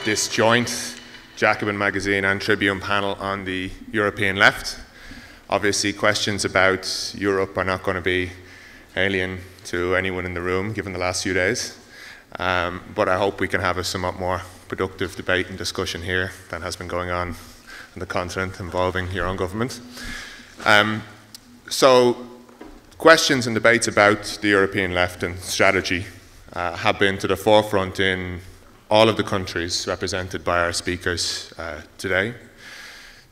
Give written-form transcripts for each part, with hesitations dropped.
this joint Jacobin magazine and Tribune panel on the European left. Obviously, questions about Europe are not going to be alien to anyone in the room, given the last few days. But I hope we can have a somewhat more productive debate and discussion here than has been going on the continent involving your own government. So questions and debates about the European left and strategy have been to the forefront in all of the countries represented by our speakers today.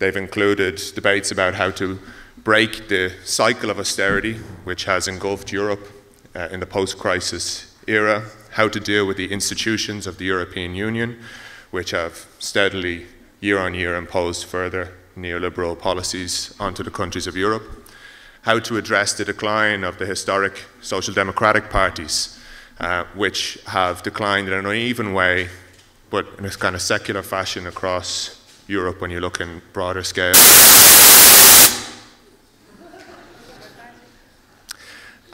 They've included debates about how to break the cycle of austerity which has engulfed Europe in the post-crisis era, how to deal with the institutions of the European Union, which have steadily, year on year, imposed further neoliberal policies onto the countries of Europe, how to address the decline of the historic social democratic parties, which have declined in an uneven way, but in a kind of secular fashion across Europe when you look in broader scale.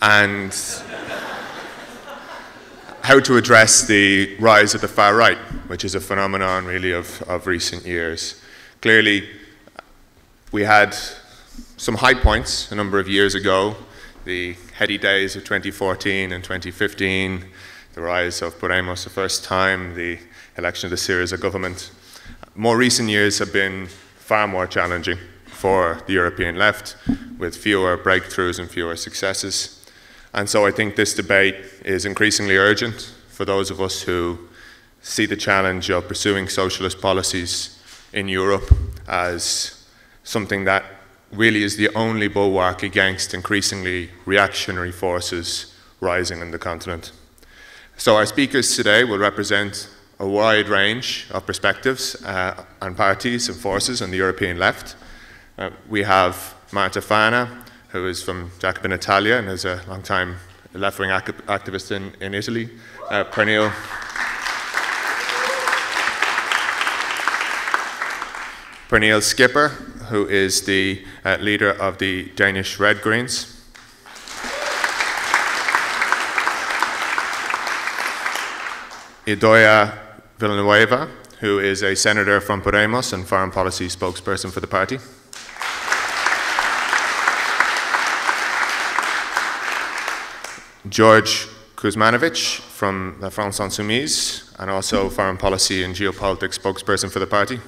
And how to address the rise of the far right, which is a phenomenon really of recent years. Clearly, we had some high points a number of years ago, the heady days of 2014 and 2015, the rise of Podemos the first time, the election of the Syriza government. More recent years have been far more challenging for the European left, with fewer breakthroughs and fewer successes. And so I think this debate is increasingly urgent for those of us who see the challenge of pursuing socialist policies in Europe as something that really is the only bulwark against increasingly reactionary forces rising in the continent. So our speakers today will represent a wide range of perspectives and parties and forces on the European left. We have Marta Fana, who is from Jacobin Italia and is a long-time left-wing activist in Italy. Pernille. Pernille Skipper, who is the leader of the Danish Red Greens. Idoia Villanueva, who is a senator from Podemos and foreign policy spokesperson for the party. Djordje Kuzmanovic from La France Insoumise, and also foreign policy and geopolitics spokesperson for the party.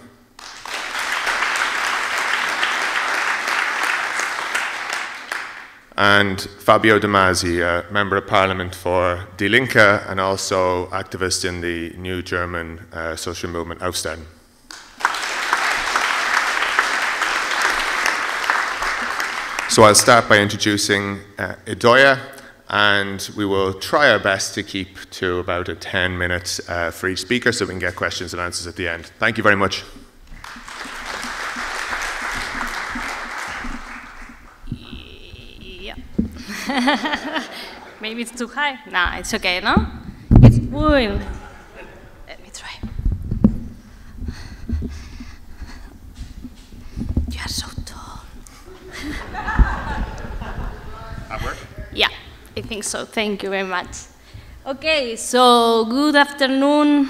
And Fabio de Masi, a member of parliament for Die Linke and also activist in the new German social movement Aufstehen. So I'll start by introducing Idoia, and we will try our best to keep to about 10 minutes for each speaker so we can get questions and answers at the end. Thank you very much. Maybe it's too high. No, it's okay, no? It's fine. Let me try. You are so tall. That work? Yeah, I think so. Thank you very much. Okay, so good afternoon.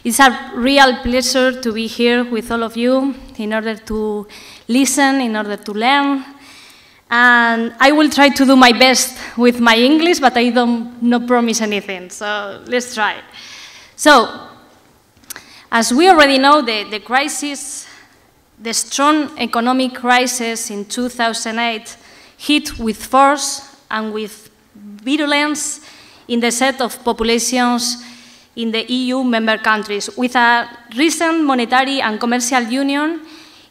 It's a real pleasure to be here with all of you in order to listen, in order to learn. And I will try to do my best with my English, but I don't not promise anything, so let's try. So, as we already know, the crisis, the strong economic crisis in 2008 hit with force and with virulence in the set of populations in the EU member countries. With a recent monetary and commercial union,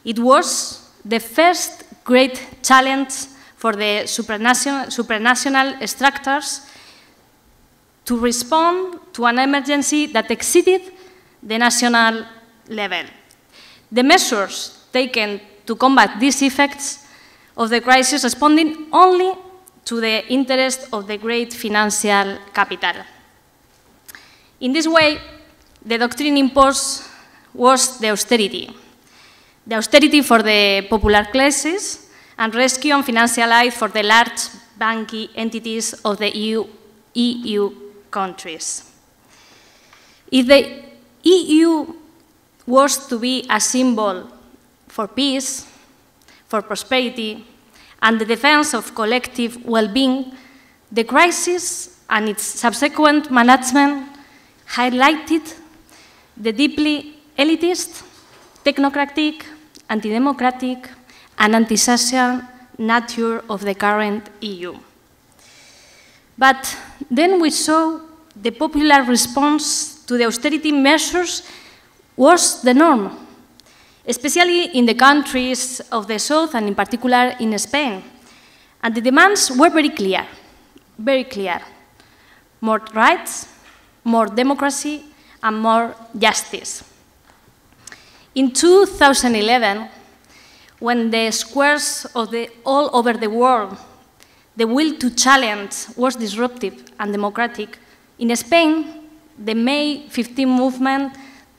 it was the first great challenge for the supranational structures to respond to an emergency that exceeded the national level. The measures taken to combat these effects of the crisis responding only to the interest of the great financial capital. In this way, the doctrine imposed was the austerity for the popular classes, and rescue and financial aid for the large banking entities of the EU countries. If the EU was to be a symbol for peace, for prosperity, and the defense of collective well-being, the crisis and its subsequent management highlighted the deeply elitist, technocratic, anti-democratic, and anti-social nature of the current EU. But then we saw the popular response to the austerity measures was the norm, especially in the countries of the South and in particular in Spain. And the demands were very clear, very clear. More rights, more democracy, and more justice. In 2011, when the squares of all over the world, the will to challenge was disruptive and democratic, in Spain, the May 15 movement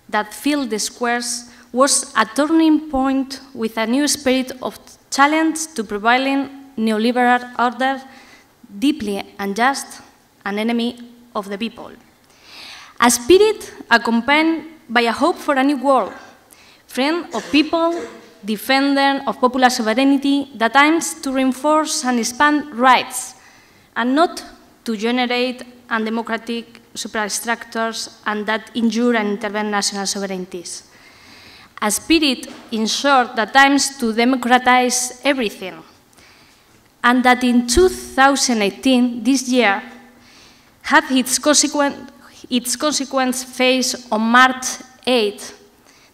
that filled the squares was a turning point with a new spirit of challenge to prevailing neoliberal order, deeply unjust, an enemy of the people. A spirit accompanied by a hope for a new world, friend of people, defender of popular sovereignty that aims to reinforce and expand rights, and not to generate undemocratic superstructures and that injure and intervene national sovereignties. A spirit, in short, that aims to democratize everything, and that in 2018, this year, had its consequence faced on March 8,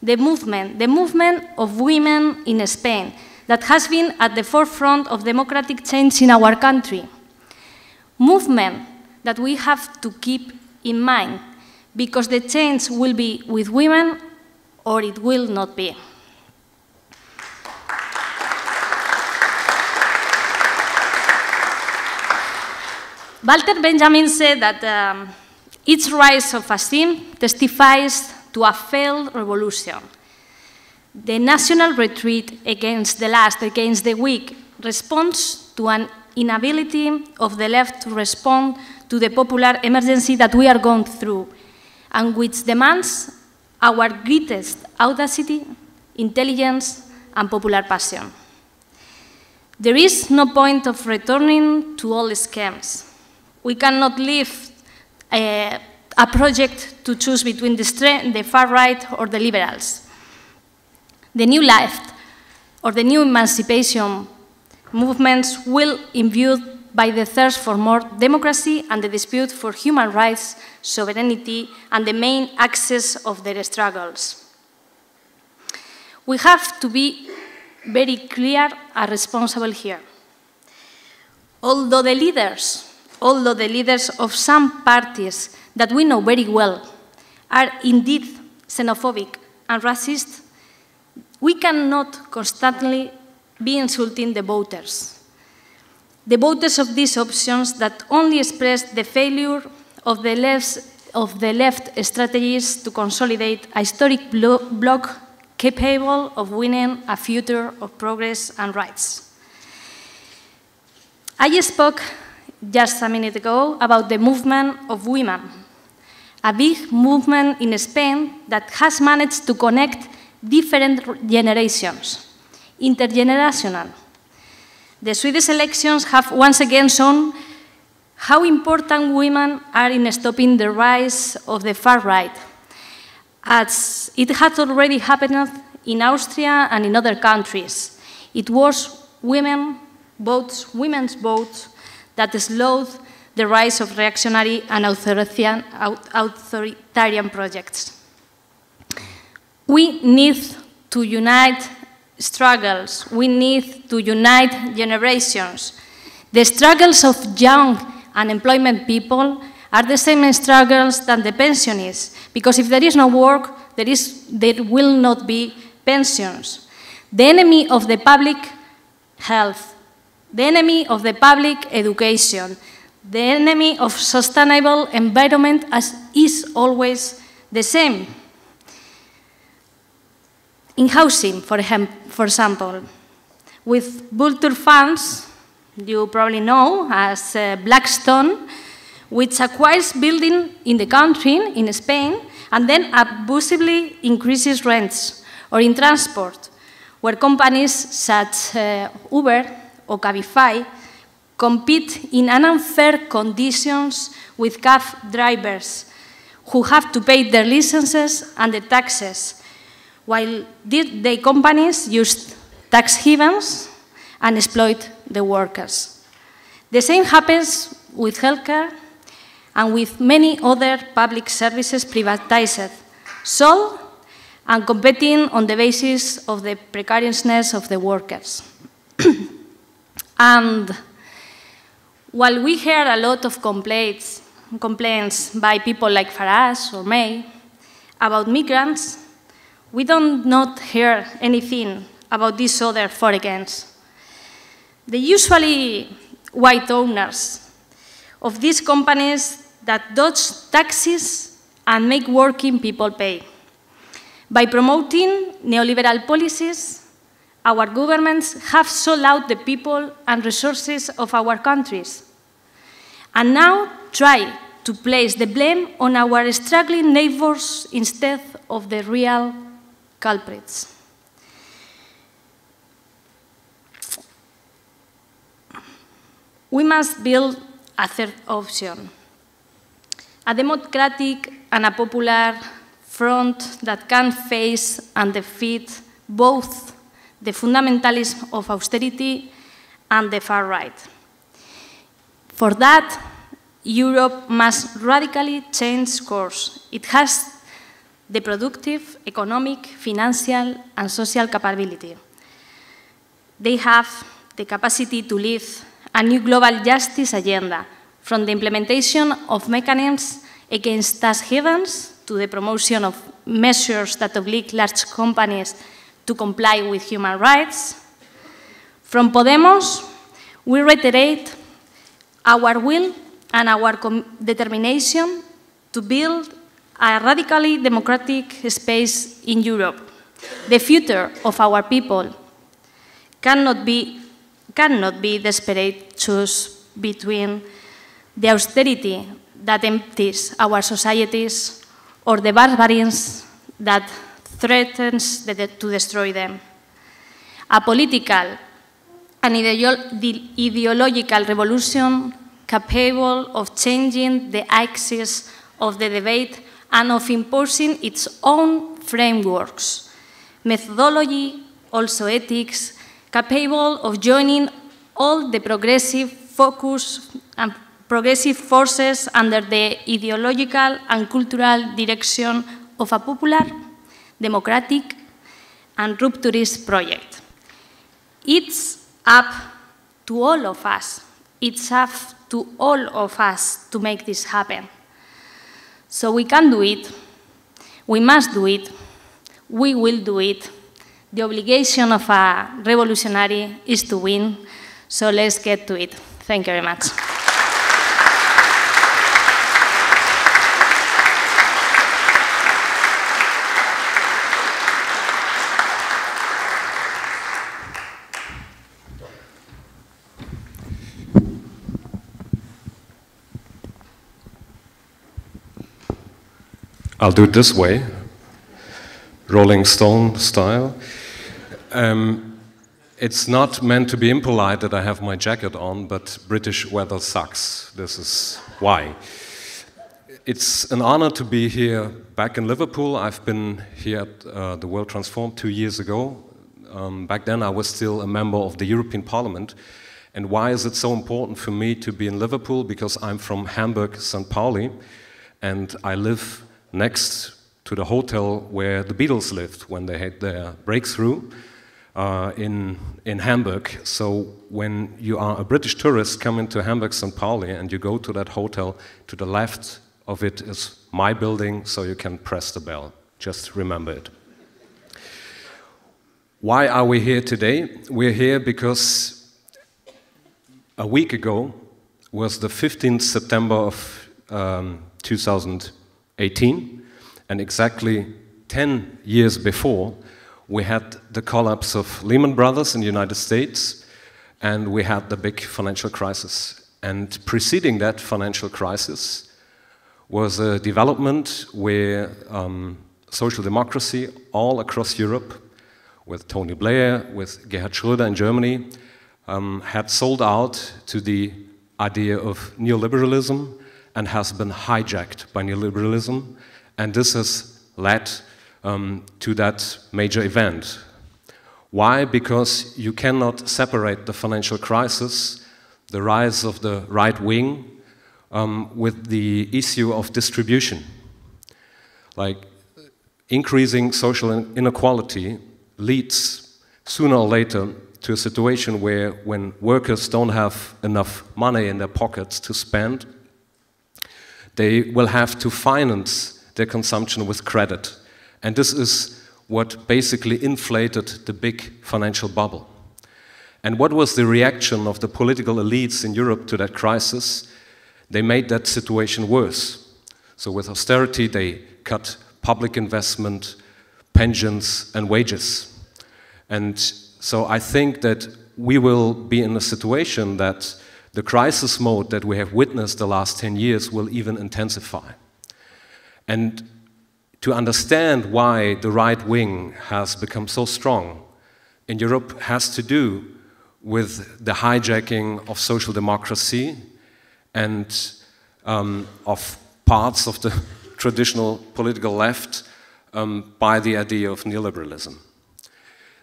the movement of women in Spain that has been at the forefront of democratic change in our country. Movement that we have to keep in mind because the change will be with women or it will not be. Walter Benjamin said that each rise of a theme testifies to a failed revolution. The national retreat against the last, against the weak, responds to an inability of the left to respond to the popular emergency that we are going through, and which demands our greatest audacity, intelligence, and popular passion. There is no point of returning to old schemes. We cannot leave a project to choose between the far right or the liberals. The new left or the new emancipation movements will imbued by the thirst for more democracy and the dispute for human rights, sovereignty, and the main axis of their struggles. We have to be very clear and responsible here. Although the leaders of some parties that we know very well are indeed xenophobic and racist, we cannot constantly be insulting the voters. The voters of these options that only express the failure of the left strategies to consolidate a historic bloc capable of winning a future of progress and rights. I spoke just a minute ago about the movement of women, a big movement in Spain that has managed to connect different generations, intergenerational. The Swedish elections have once again shown how important women are in stopping the rise of the far right, as it had already happened in Austria and in other countries. It was women's votes that slowed the rise of reactionary and authoritarian projects. We need to unite struggles. We need to unite generations. The struggles of young unemployment people are the same struggles than the pensionists, because if there is no work, there will not be pensions. The enemy of the public health, the enemy of the public education, the enemy of sustainable environment is always the same. In housing, for example, with vulture funds, you probably know as Blackstone, which acquires buildings in the country, in Spain, and then abusively increases rents, or in transport, where companies such as Uber or Cabify compete in unfair conditions with cab drivers who have to pay their licenses and the taxes, while the companies use tax havens and exploit the workers. The same happens with healthcare and with many other public services privatized, sold, and competing on the basis of the precariousness of the workers. And while we hear a lot of complaints by people like Farage or May about migrants, we do not hear anything about these other foreigners. The usually white owners of these companies that dodge taxes and make working people pay. By promoting neoliberal policies, our governments have sold out the people and resources of our countries, and now try to place the blame on our struggling neighbors instead of the real culprits. We must build a third option, a democratic and a popular front that can face and defeat both the fundamentalism of austerity and the far right. For that, Europe must radically change course. It has the productive, economic, financial, and social capability. They have the capacity to lead a new global justice agenda, from the implementation of mechanisms against tax havens to the promotion of measures that oblige large companies to comply with human rights. From Podemos, we reiterate our will and our determination to build a radically democratic space in Europe. The future of our people cannot be desperate choice between the austerity that empties our societies or the barbarians that threatens to destroy them. A political and ideological revolution capable of changing the axis of the debate and of imposing its own frameworks, methodology, also ethics, capable of joining all the progressive focus and progressive forces under the ideological and cultural direction of a popular, democratic, and rupturist project. It's up to all of us. It's up to all of us to make this happen. So we can do it. We must do it. We will do it. The obligation of a revolutionary is to win. So let's get to it. Thank you very much. I'll do it this way, Rolling Stone style. It's not meant to be impolite that I have my jacket on, but British weather sucks. This is why. It's an honor to be here back in Liverpool. I've been here at the World Transformed 2 years ago. Back then I was still a member of the European Parliament. And why is it so important for me to be in Liverpool? Because I'm from Hamburg, St. Pauli, and I live next to the hotel where the Beatles lived when they had their breakthrough in Hamburg. So when you are a British tourist coming to Hamburg, St. Pauli, and you go to that hotel, to the left of it is my building, so you can press the bell. Just remember it. Why are we here today? We're here because a week ago was the 15th September of 2018, and exactly 10 years before, we had the collapse of Lehman Brothers in the United States, and we had the big financial crisis. And preceding that financial crisis, was a development where social democracy all across Europe, with Tony Blair, with Gerhard Schröder in Germany, had sold out to the idea of neoliberalism and has been hijacked by neoliberalism, and this has led to that major event. Why? Because you cannot separate the financial crisis, the rise of the right wing, with the issue of distribution. Like, increasing social inequality leads sooner or later to a situation where when workers don't have enough money in their pockets to spend, they will have to finance their consumption with credit. And this is what basically inflated the big financial bubble. And what was the reaction of the political elites in Europe to that crisis? They made that situation worse. So with austerity, they cut public investment, pensions, and wages. And so I think that we will be in a situation that the crisis mode that we have witnessed the last 10 years will even intensify. And to understand why the right wing has become so strong in Europe has to do with the hijacking of social democracy and of parts of the traditional political left by the idea of neoliberalism.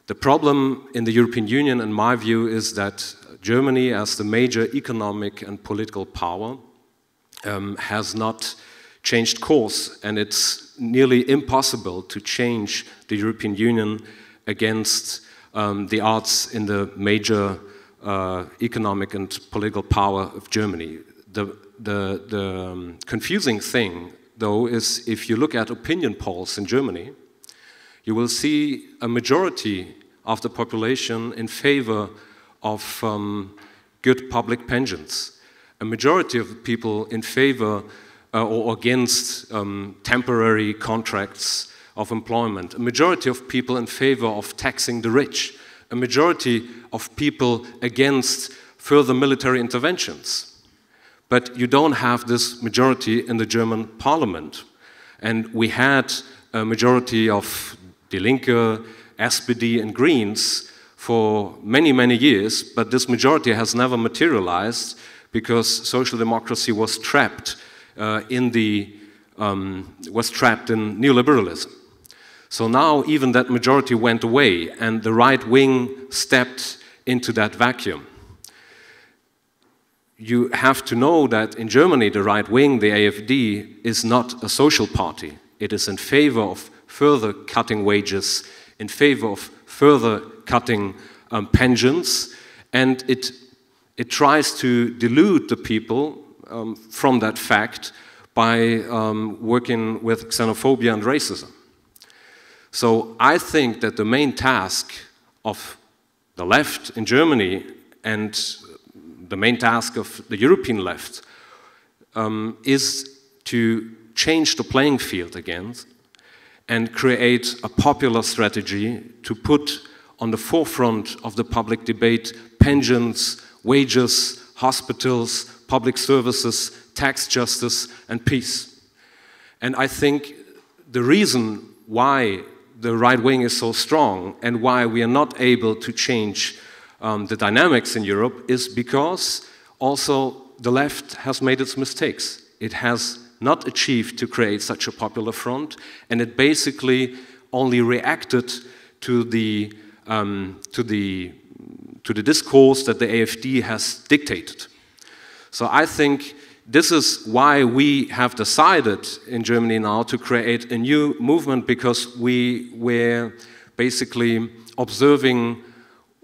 The problem in the European Union, in my view, is that Germany, as the major economic and political power, has not changed course, and it's nearly impossible to change the European Union against the odds in the major economic and political power of Germany. The confusing thing, though, is if you look at opinion polls in Germany, you will see a majority of the population in favor of good public pensions, a majority of people in favor or against temporary contracts of employment, a majority of people in favor of taxing the rich, a majority of people against further military interventions. But you don't have this majority in the German parliament. And we had a majority of Die Linke, SPD and Greens for many, many years, but this majority has never materialized because social democracy was trapped in neoliberalism. So now even that majority went away and the right wing stepped into that vacuum. You have to know that in Germany, the right wing, the AfD, is not a social party. It is in favor of further cutting wages, in favor of further cutting pensions, and it tries to delude the people from that fact by working with xenophobia and racism. So I think that the main task of the left in Germany and the main task of the European left is to change the playing field again and create a popular strategy to put on the forefront of the public debate pensions, wages, hospitals, public services, tax justice, and peace. And I think the reason why the right wing is so strong and why we are not able to change the dynamics in Europe is because also the left has made its mistakes. It has not achieved to create such a popular front, and it basically only reacted to the discourse that the AfD has dictated. So I think this is why we have decided in Germany now to create a new movement, because we were basically observing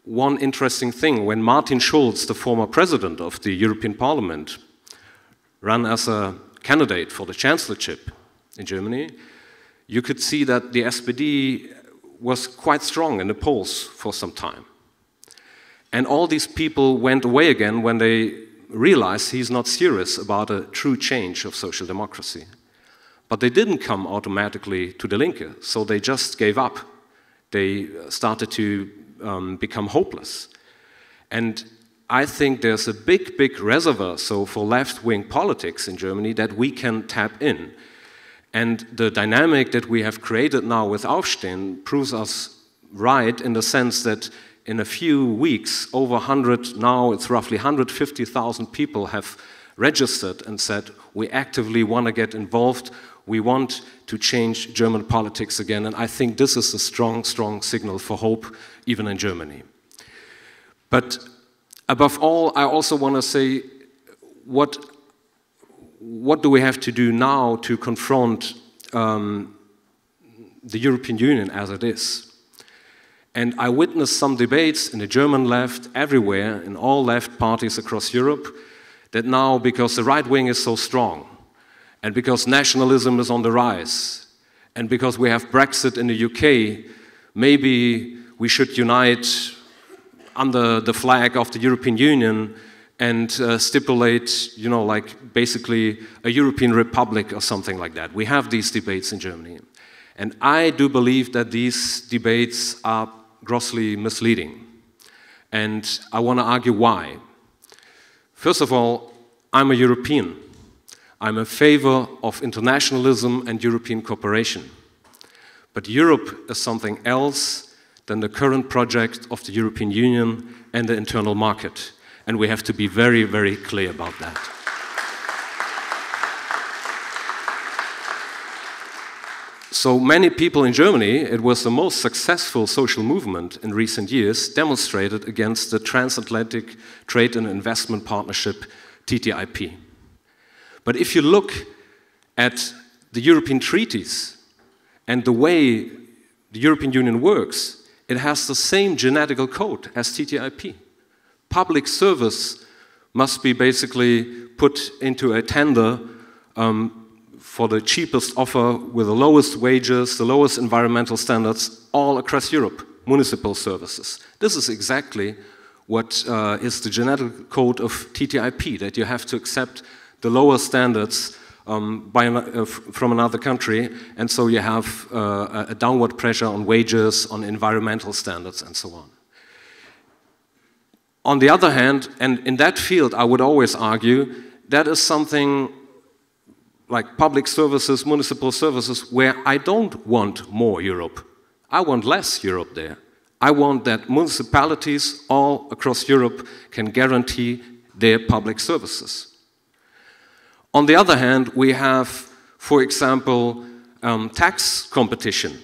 one interesting thing. When Martin Schulz, the former president of the European Parliament, ran as a candidate for the chancellorship in Germany, you could see that the SPD was quite strong in the polls for some time. And all these people went away again when they realized he's not serious about a true change of social democracy. But they didn't come automatically to Die Linke, so they just gave up. They started to become hopeless. And I think there's a big, big reservoir for left-wing politics in Germany that we can tap in. And the dynamic that we have created now with Aufstehen proves us right in the sense that in a few weeks, over 100, now it's roughly 150,000 people have registered and said, we actively want to get involved, we want to change German politics again, and I think this is a strong, strong signal for hope, even in Germany. But above all, I also want to say, what do we have to do now to confront the European Union as it is? And I witnessed some debates in the German left, everywhere, in all left parties across Europe, that now, because the right wing is so strong, and because nationalism is on the rise, and because we have Brexit in the UK, maybe we should unite under the flag of the European Union and stipulate, you know, like basically a European republic or something like that. We have these debates in Germany. And I do believe that these debates are grossly misleading. And I want to argue why. First of all, I'm a European. I'm in favor of internationalism and European cooperation. But Europe is something else than the current project of the European Union and the internal market. And we have to be very, very clear about that. So many people in Germany, it was the most successful social movement in recent years, demonstrated against the Transatlantic Trade and Investment Partnership, TTIP. But if you look at the European treaties and the way the European Union works, it has the same genetical code as TTIP. Public service must be basically put into a tender for the cheapest offer with the lowest wages, the lowest environmental standards, all across Europe, municipal services. This is exactly what is the genetic code of TTIP, that you have to accept the lower standards from another country, and so you have a downward pressure on wages, on environmental standards, and so on. On the other hand, and in that field I would always argue, that is something like public services, municipal services, where I don't want more Europe. I want less Europe there. I want that municipalities all across Europe can guarantee their public services. On the other hand, we have, for example, tax competition.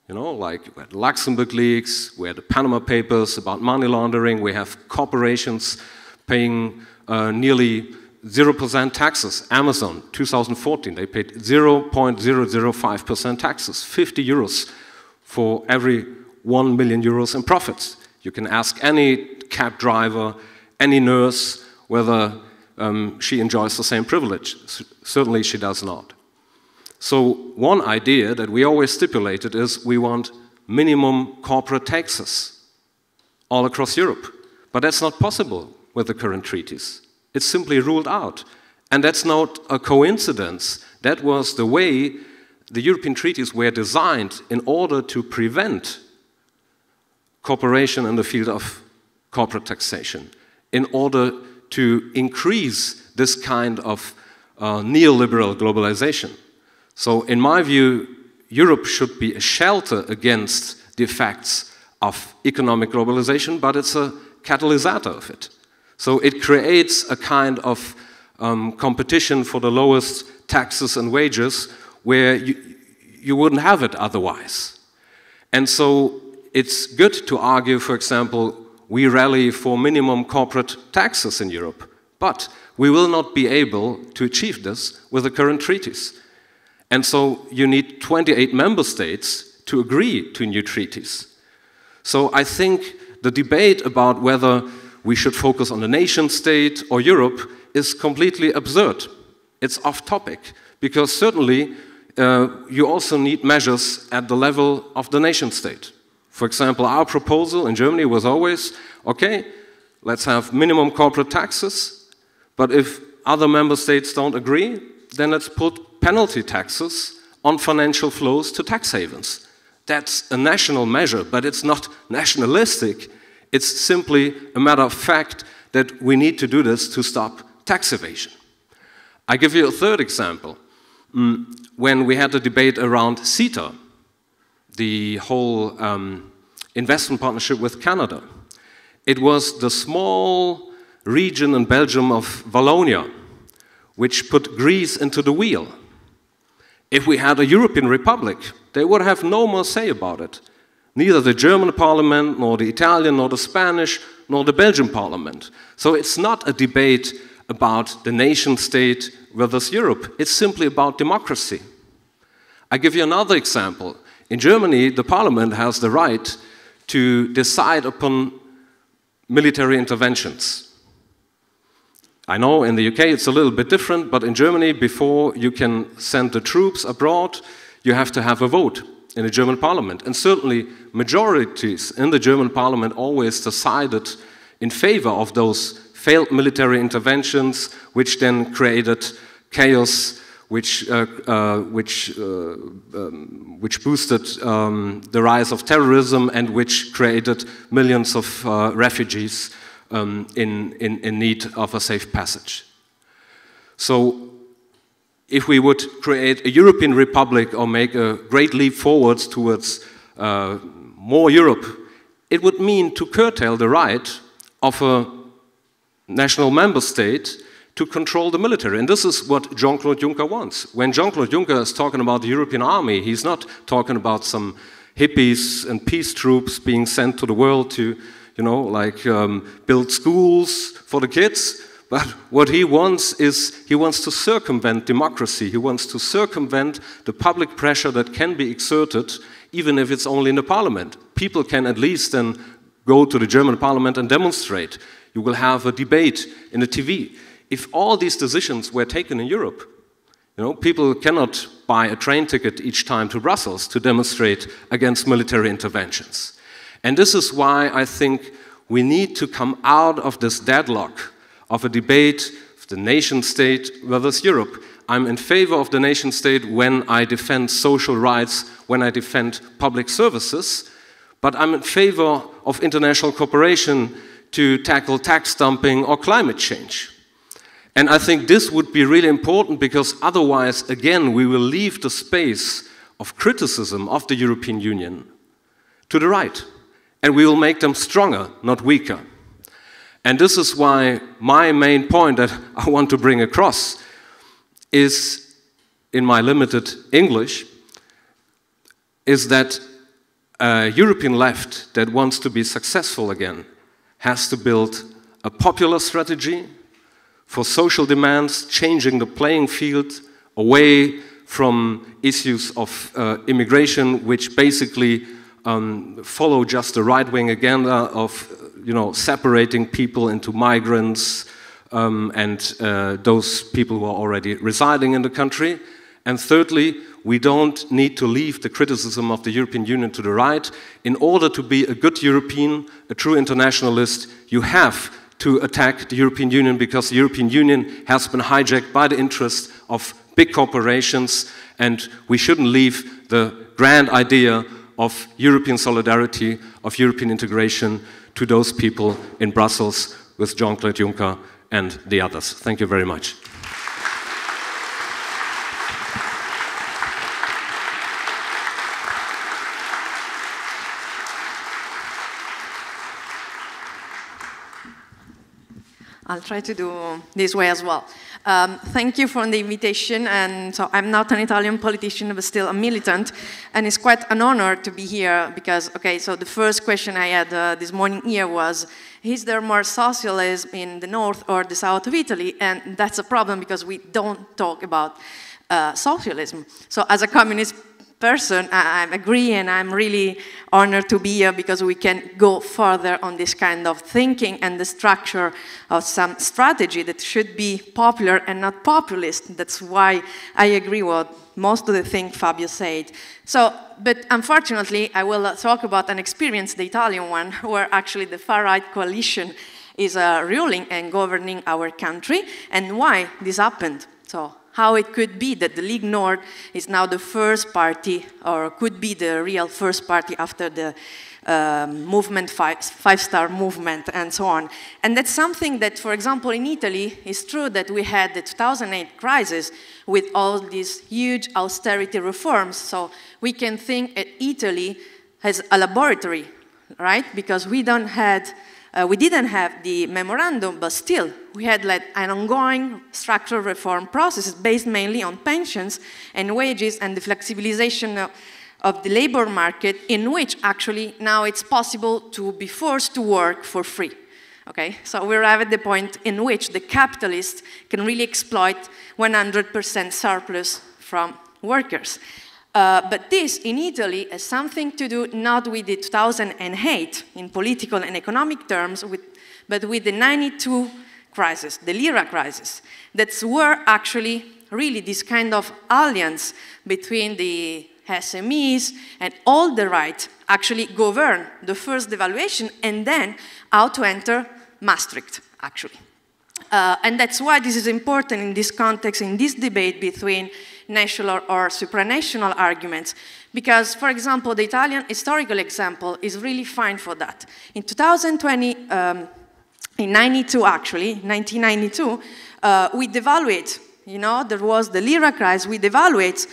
You know, like we had Luxembourg leaks, we had the Panama Papers about money laundering, we have corporations paying nearly 0% taxes. Amazon, 2014, they paid 0.005% taxes, 50 euros for every 1 million euros in profits. You can ask any cab driver, any nurse, whether she enjoys the same privilege. Certainly she does not. So one idea that we always stipulated is we want minimum corporate taxes all across Europe. But that's not possible with the current treaties. It's simply ruled out. And that's not a coincidence. That was the way the European treaties were designed in order to prevent cooperation in the field of corporate taxation, in order to increase this kind of neoliberal globalization. So in my view, Europe should be a shelter against the effects of economic globalization, but it's a catalyst of it. So it creates a kind of competition for the lowest taxes and wages where you wouldn't have it otherwise. And so it's good to argue, for example, we rally for minimum corporate taxes in Europe, but we will not be able to achieve this with the current treaties. And so you need 28 member states to agree to new treaties. So I think the debate about whether we should focus on the nation state or Europe is completely absurd. It's off topic, because certainly you also need measures at the level of the nation state. For example, our proposal in Germany was always, okay, let's have minimum corporate taxes, but if other member states don't agree, then let's put penalty taxes on financial flows to tax havens. That's a national measure, but it's not nationalistic It's simply a matter of fact that we need to do this to stop tax evasion. I give you a third example. When we had a debate around CETA, the whole investment partnership with Canada, it was the small region in Belgium of Wallonia which put grease into the wheel. If we had a European Republic, they would have no more say about it. Neither the German parliament, nor the Italian, nor the Spanish, nor the Belgian parliament. So it's not a debate about the nation state versus Europe. It's simply about democracy. I give you another example. In Germany, the parliament has the right to decide upon military interventions. I know in the UK it's a little bit different, but in Germany, before you can send the troops abroad, you have to have a vote in the German parliament. And certainly majorities in the German parliament always decided in favor of those failed military interventions, which then created chaos, which boosted the rise of terrorism and which created millions of refugees in need of a safe passage. So if we would create a European Republic or make a great leap forwards towards more Europe, it would mean to curtail the right of a national member state to control the military. And this is what Jean-Claude Juncker wants. When Jean-Claude Juncker is talking about the European army, he's not talking about some hippies and peace troops being sent to the world to, you know, like build schools for the kids. But what he wants is, he wants to circumvent democracy. He wants to circumvent the public pressure that can be exerted, even if it's only in the parliament. People can at least then go to the German parliament and demonstrate. You will have a debate in the TV. If all these decisions were taken in Europe, you know, people cannot buy a train ticket each time to Brussels to demonstrate against military interventions. And this is why I think we need to come out of this deadlock of a debate of the nation state versus Europe. I'm in favor of the nation state when I defend social rights, when I defend public services, but I'm in favor of international cooperation to tackle tax dumping or climate change. And I think this would be really important because otherwise, again, we will leave the space of criticism of the European Union to the right. And we will make them stronger, not weaker. And this is why my main point that I want to bring across is, in my limited English, is that a European left that wants to be successful again has to build a popular strategy for social demands, changing the playing field away from issues of immigration, which basically follow just the right-wing agenda of, you know, separating people into migrants and those people who are already residing in the country. And thirdly, we don't need to leave the criticism of the European Union to the right. In order to be a good European, a true internationalist, you have to attack the European Union because the European Union has been hijacked by the interests of big corporations, and we shouldn't leave the grand idea of European solidarity, of European integration to those people in Brussels with Jean-Claude Juncker and the others. Thank you very much. I'll try to do this way as well. Thank you for the invitation. And so I'm not an Italian politician, but still a militant. And it's quite an honor to be here because, okay, so the first question I had this morning here was, is there more socialism in the north or the south of Italy? And that's a problem because we don't talk about socialism. So as a communist person, I agree, and I'm really honored to be here because we can go further on this kind of thinking and the structure of some strategy that should be popular and not populist. That's why I agree with most of the things Fabio said. So, but unfortunately, I will talk about an experience, the Italian one, where actually the far-right coalition is ruling and governing our country, and why this happened. So, how it could be that the League Nord is now the first party, or could be the real first party after the movement, five-star movement, and so on. And that's something that, for example, in Italy, it's true that we had the 2008 crisis with all these huge austerity reforms. So we can think that Italy has a laboratory, right? Because we didn't have the memorandum, but still, we had like an ongoing structural reform process based mainly on pensions and wages and the flexibilization of the labor market, in which actually now it's possible to be forced to work for free. Okay, so we're at the point in which the capitalist can really exploit 100% surplus from workers. But this, in Italy, has something to do not with the 2008 in political and economic terms, but with the 92 crisis, the lira crisis. That's where actually really this kind of alliance between the SMEs and all the right actually govern the first devaluation and then how to enter Maastricht, actually. And that's why this is important in this context, in this debate between national or supranational arguments. Because, for example, the Italian historical example is really fine for that. In 2020, in 1992, we devaluate, you know, there was the lira crisis, we devaluate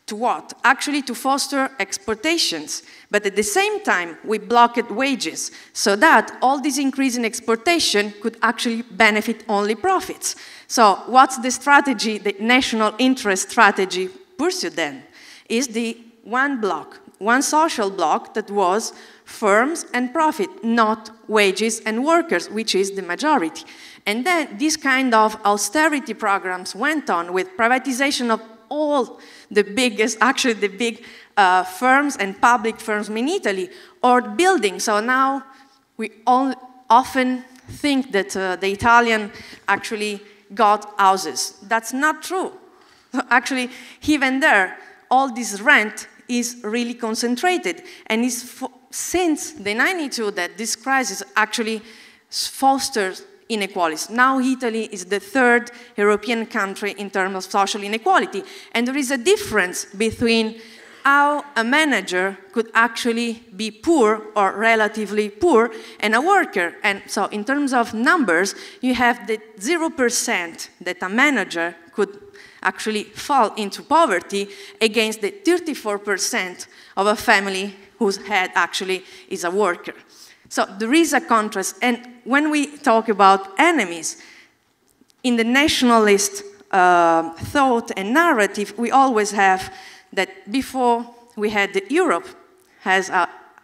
to what? Actually to foster exportations. But at the same time, we blocked wages so that all this increase in exportation could actually benefit only profits. So what's the strategy, the national interest strategy pursued then? Is the one block, one social block that was firms and profit, not wages and workers, which is the majority. And then this kind of austerity programs went on with privatization of all the biggest, actually the big firms and public firms in Italy, or buildings. So now we all often think that the Italian actually got houses. That's not true. Actually, even there, all this rent is really concentrated. And it's since the 92 that this crisis actually fosters inequalities. Now Italy is the third European country in terms of social inequality. And there is a difference between how a manager could actually be poor or relatively poor and a worker. And so in terms of numbers, you have the 0% that a manager could actually fall into poverty against the 34% of a family whose head actually is a worker. So there is a contrast. And when we talk about enemies, in the nationalist thought and narrative, we always have that before we had Europe as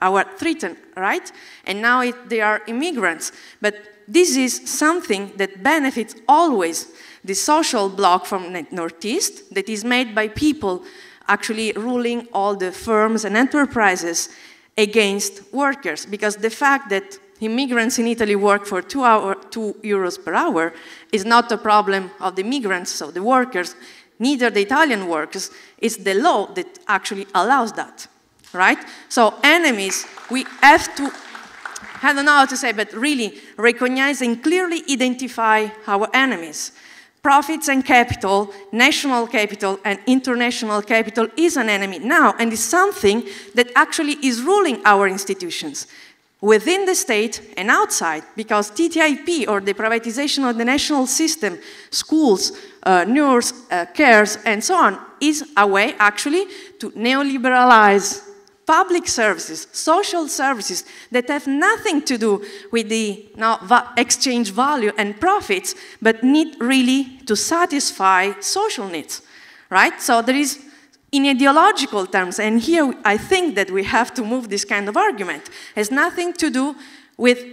our threat, right? And now they are immigrants. But this is something that benefits always the social bloc from the Northeast that is made by people actually ruling all the firms and enterprises against workers. Because the fact that immigrants in Italy work for 2 euros per hour is not a problem of the migrants, so the workers, neither the Italian workers, it's the law that actually allows that, right? So enemies, we have to, I don't know how to say, but really recognize and clearly identify our enemies. Profits and capital, national capital and international capital is an enemy now, and is something that actually is ruling our institutions within the state and outside, because TTIP, or the privatization of the national system, schools, nurse, cares, and so on, is a way actually to neoliberalize public services, social services that have nothing to do with the exchange value and profits, but need really to satisfy social needs, right? So there is, in ideological terms, and here I think that we have to move this kind of argument, has nothing to do with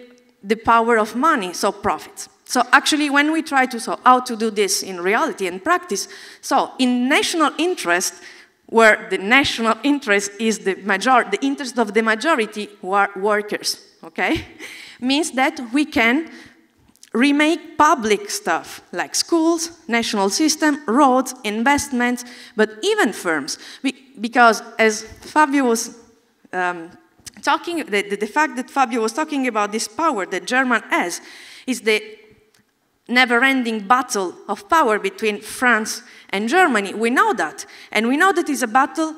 the power of money, so profits. So actually when we try to, so how to do this in reality and practice, so in national interest, where the national interest is the interest of the majority workers, okay? Means that we can remake public stuff, like schools, national system, roads, investments, but even firms. Because as Fabio was talking, the fact that Fabio was talking about this power that Germany has is the never-ending battle of power between France and Germany. We know that. And we know that it's a battle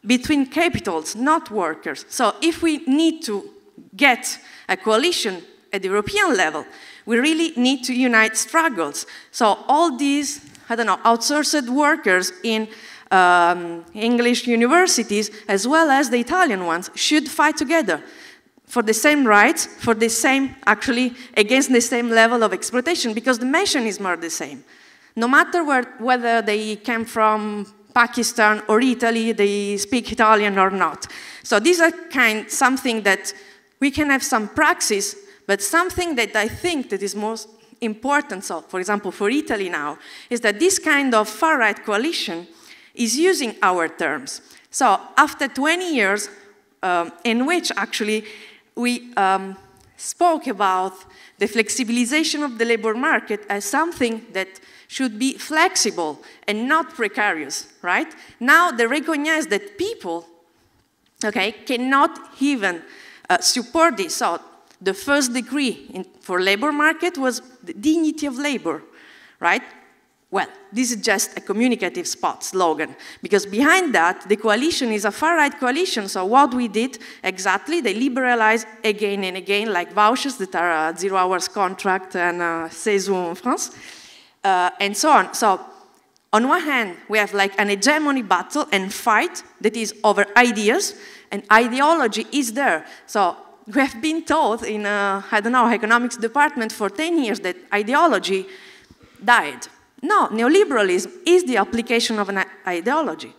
between capitals, not workers. So if we need to get a coalition at the European level, we really need to unite struggles. So all these, I don't know, outsourced workers in English universities, as well as the Italian ones, should fight together for the same rights, for the same, actually, against the same level of exploitation, because the mechanisms are the same. No matter whether they came from Pakistan or Italy, they speak Italian or not. So these are something that we can have some praxis, but something that I think that is most important, so for example, for Italy now, is that this kind of far-right coalition is using our terms. So after 20 years, in which actually we spoke about the flexibilization of the labor market as something that should be flexible and not precarious, right? Now they recognize that people, okay, cannot even support this. So the first decree for labor market was the dignity of labor, right? Well, this is just a communicative slogan, because behind that, the coalition is a far-right coalition, so what we did exactly, they liberalized again and again, like vouchers that are a 0 hours contract and saison in France, and so on. So, on one hand, we have like an hegemony battle and fight that is over ideas, and ideology is there. So, we have been taught in, I don't know, economics department for 10 years that ideology died. No, neoliberalism is the application of an ideology.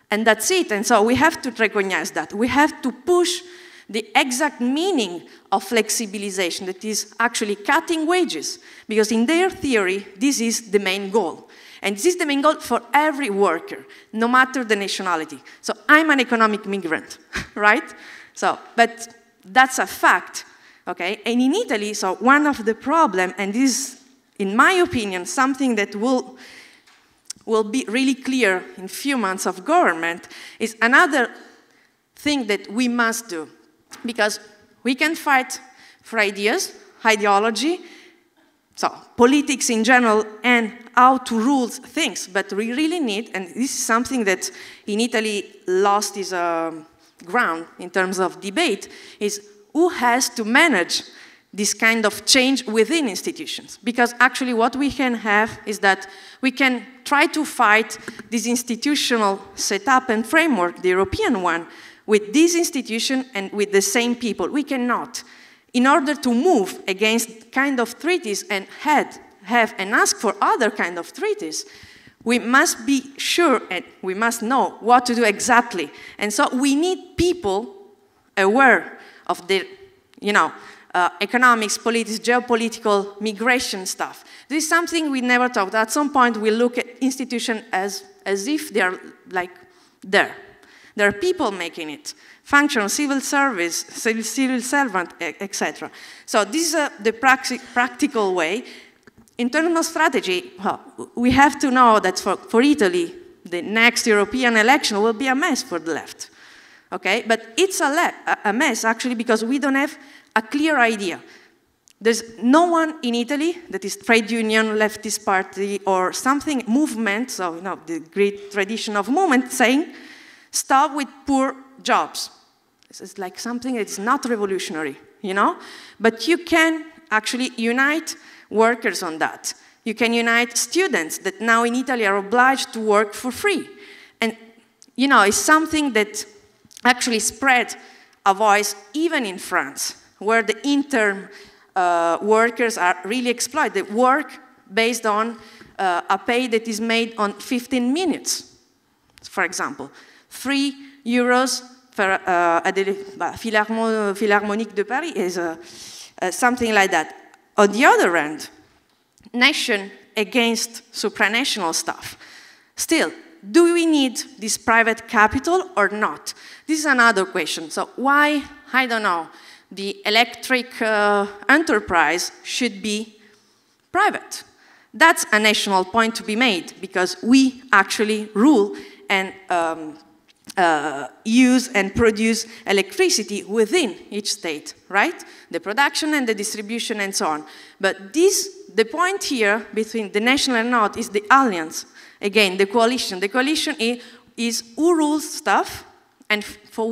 And that's it. And so we have to recognize that. We have to push the exact meaning of flexibilization, that is actually cutting wages. Because in their theory, this is the main goal. And this is the main goal for every worker, no matter the nationality. So I'm an economic migrant, right? So, but that's a fact, okay? And in Italy, so one of the problems, and this, in my opinion, something that will be really clear in a few months of government, is another thing that we must do. Because we can fight for ideas, ideology, so politics in general, and how to rule things, but we really need, and this is something that in Italy lost its ground in terms of debate, is who has to manage this kind of change within institutions. Because actually what we can have is that we can try to fight this institutional setup and framework, the European one, with this institution and with the same people. We cannot. In order to move against kind of treaties and have and ask for other kind of treaties, we must be sure and we must know what to do exactly. And so we need people aware of the, economics, politics, geopolitical, migration stuff. This is something we never talked. At some point, we look at institutions as if they are like there. There are people making it. Functional, civil service, civil servant, etc. So this is the practical way. In terms of strategy, we have to know that for Italy, the next European election will be a mess for the left. Okay? But it's a mess, actually, because we don't have a clear idea. There's no one in Italy that is trade union, leftist party, or something, movement, so the great tradition of movement, saying, stop with poor jobs. This is like something that's not revolutionary, But you can actually unite workers on that. You can unite students that now in Italy are obliged to work for free. And, it's something that actually spread a voice even in France, where the intern workers are really exploited. They work based on a pay that is made on 15 minutes, for example. €3 for at the Philharmonique de Paris is something like that. On the other end, nation against supranational stuff. Still, do we need this private capital or not? This is another question. So why, I don't know, the electric enterprise should be private? That's a national point to be made, because we actually rule and use and produce electricity within each state, right? The production and the distribution and so on. But the point here between the national and not is the alliance. Again, the coalition. The coalition is who rules stuff, and for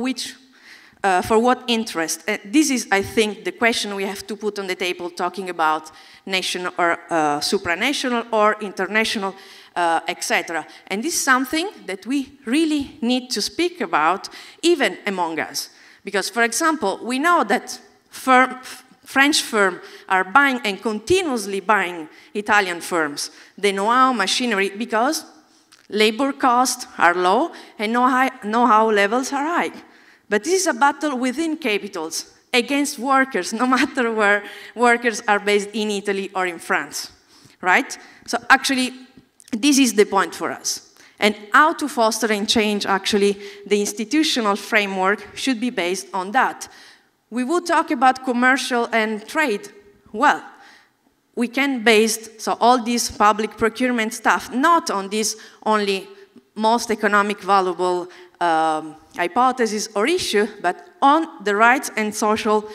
what interest? This is, I think, the question we have to put on the table, talking about national or supranational or international, etc. And this is something that we really need to speak about, even among us. Because, for example, we know that French firms are buying and continuously buying Italian firms, the know-how, machinery, because labor costs are low and know-how levels are high. But this is a battle within capitals against workers, no matter where workers are based in Italy or in France, right? So actually, this is the point for us. And how to foster and change, actually, the institutional framework should be based on that. We would talk about commercial and trade. Well, we can base all this public procurement stuff not on this only most economic valuable hypothesis or issue, but on the rights and social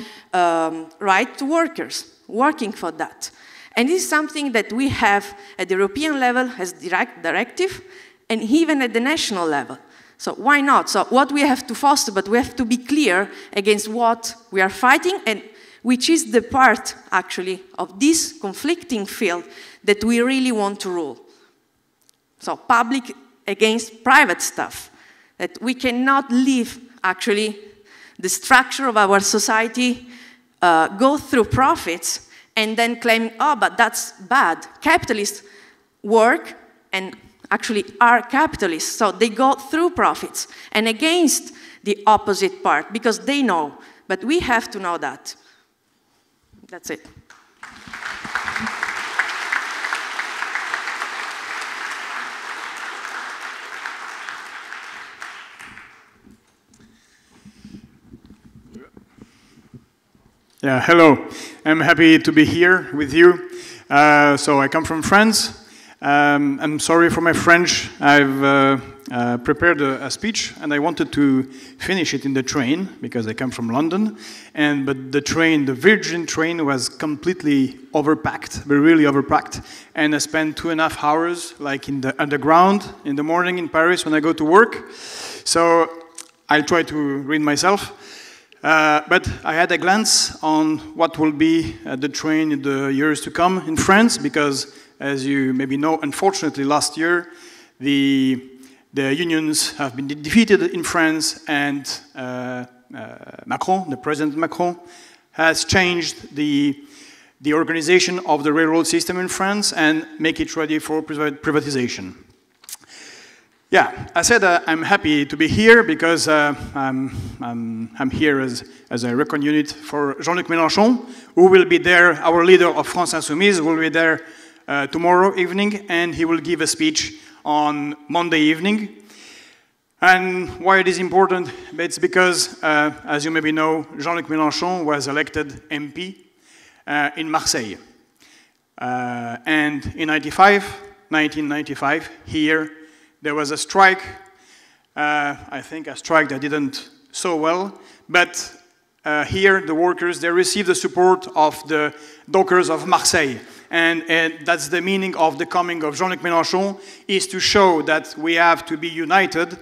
right to workers, working for that. And this is something that we have at the European level as directive, and even at the national level. So why not? So what we have to foster, but we have to be clear against what we are fighting, and which is the part, actually, of this conflicting field that we really want to rule. So public against private stuff. That we cannot leave, actually, the structure of our society go through profits and then claim, oh, but that's bad. Capitalists work and actually are capitalists, so they go through profits and against the opposite part because they know, but we have to know that. That's it. Yeah, hello. I'm happy to be here with you. So I come from France. I'm sorry for my French. I've prepared a speech and I wanted to finish it in the train because I come from London. But the train, the Virgin train, was completely overpacked, really overpacked. And I spent 2.5 hours like in the underground in the morning in Paris when I go to work. So I'll try to read myself. But I had a glance on what will be the train in the years to come in France, because, as you maybe know, unfortunately last year, the unions have been defeated in France, and Macron, the President Macron, has changed the organization of the railroad system in France and make it ready for privatization. Yeah, I said I'm happy to be here because I'm here as a recon unit for Jean-Luc Mélenchon, who will be there, our leader of France Insoumise, will be there tomorrow evening, and he will give a speech on Monday evening. And why it is important? It's because, as you maybe know, Jean-Luc Mélenchon was elected MP in Marseille. And in 1995, here, there was a strike, I think a strike that didn't so well, but here the workers, they received the support of the dockers of Marseille. And that's the meaning of the coming of Jean-Luc Mélenchon, is to show that we have to be united,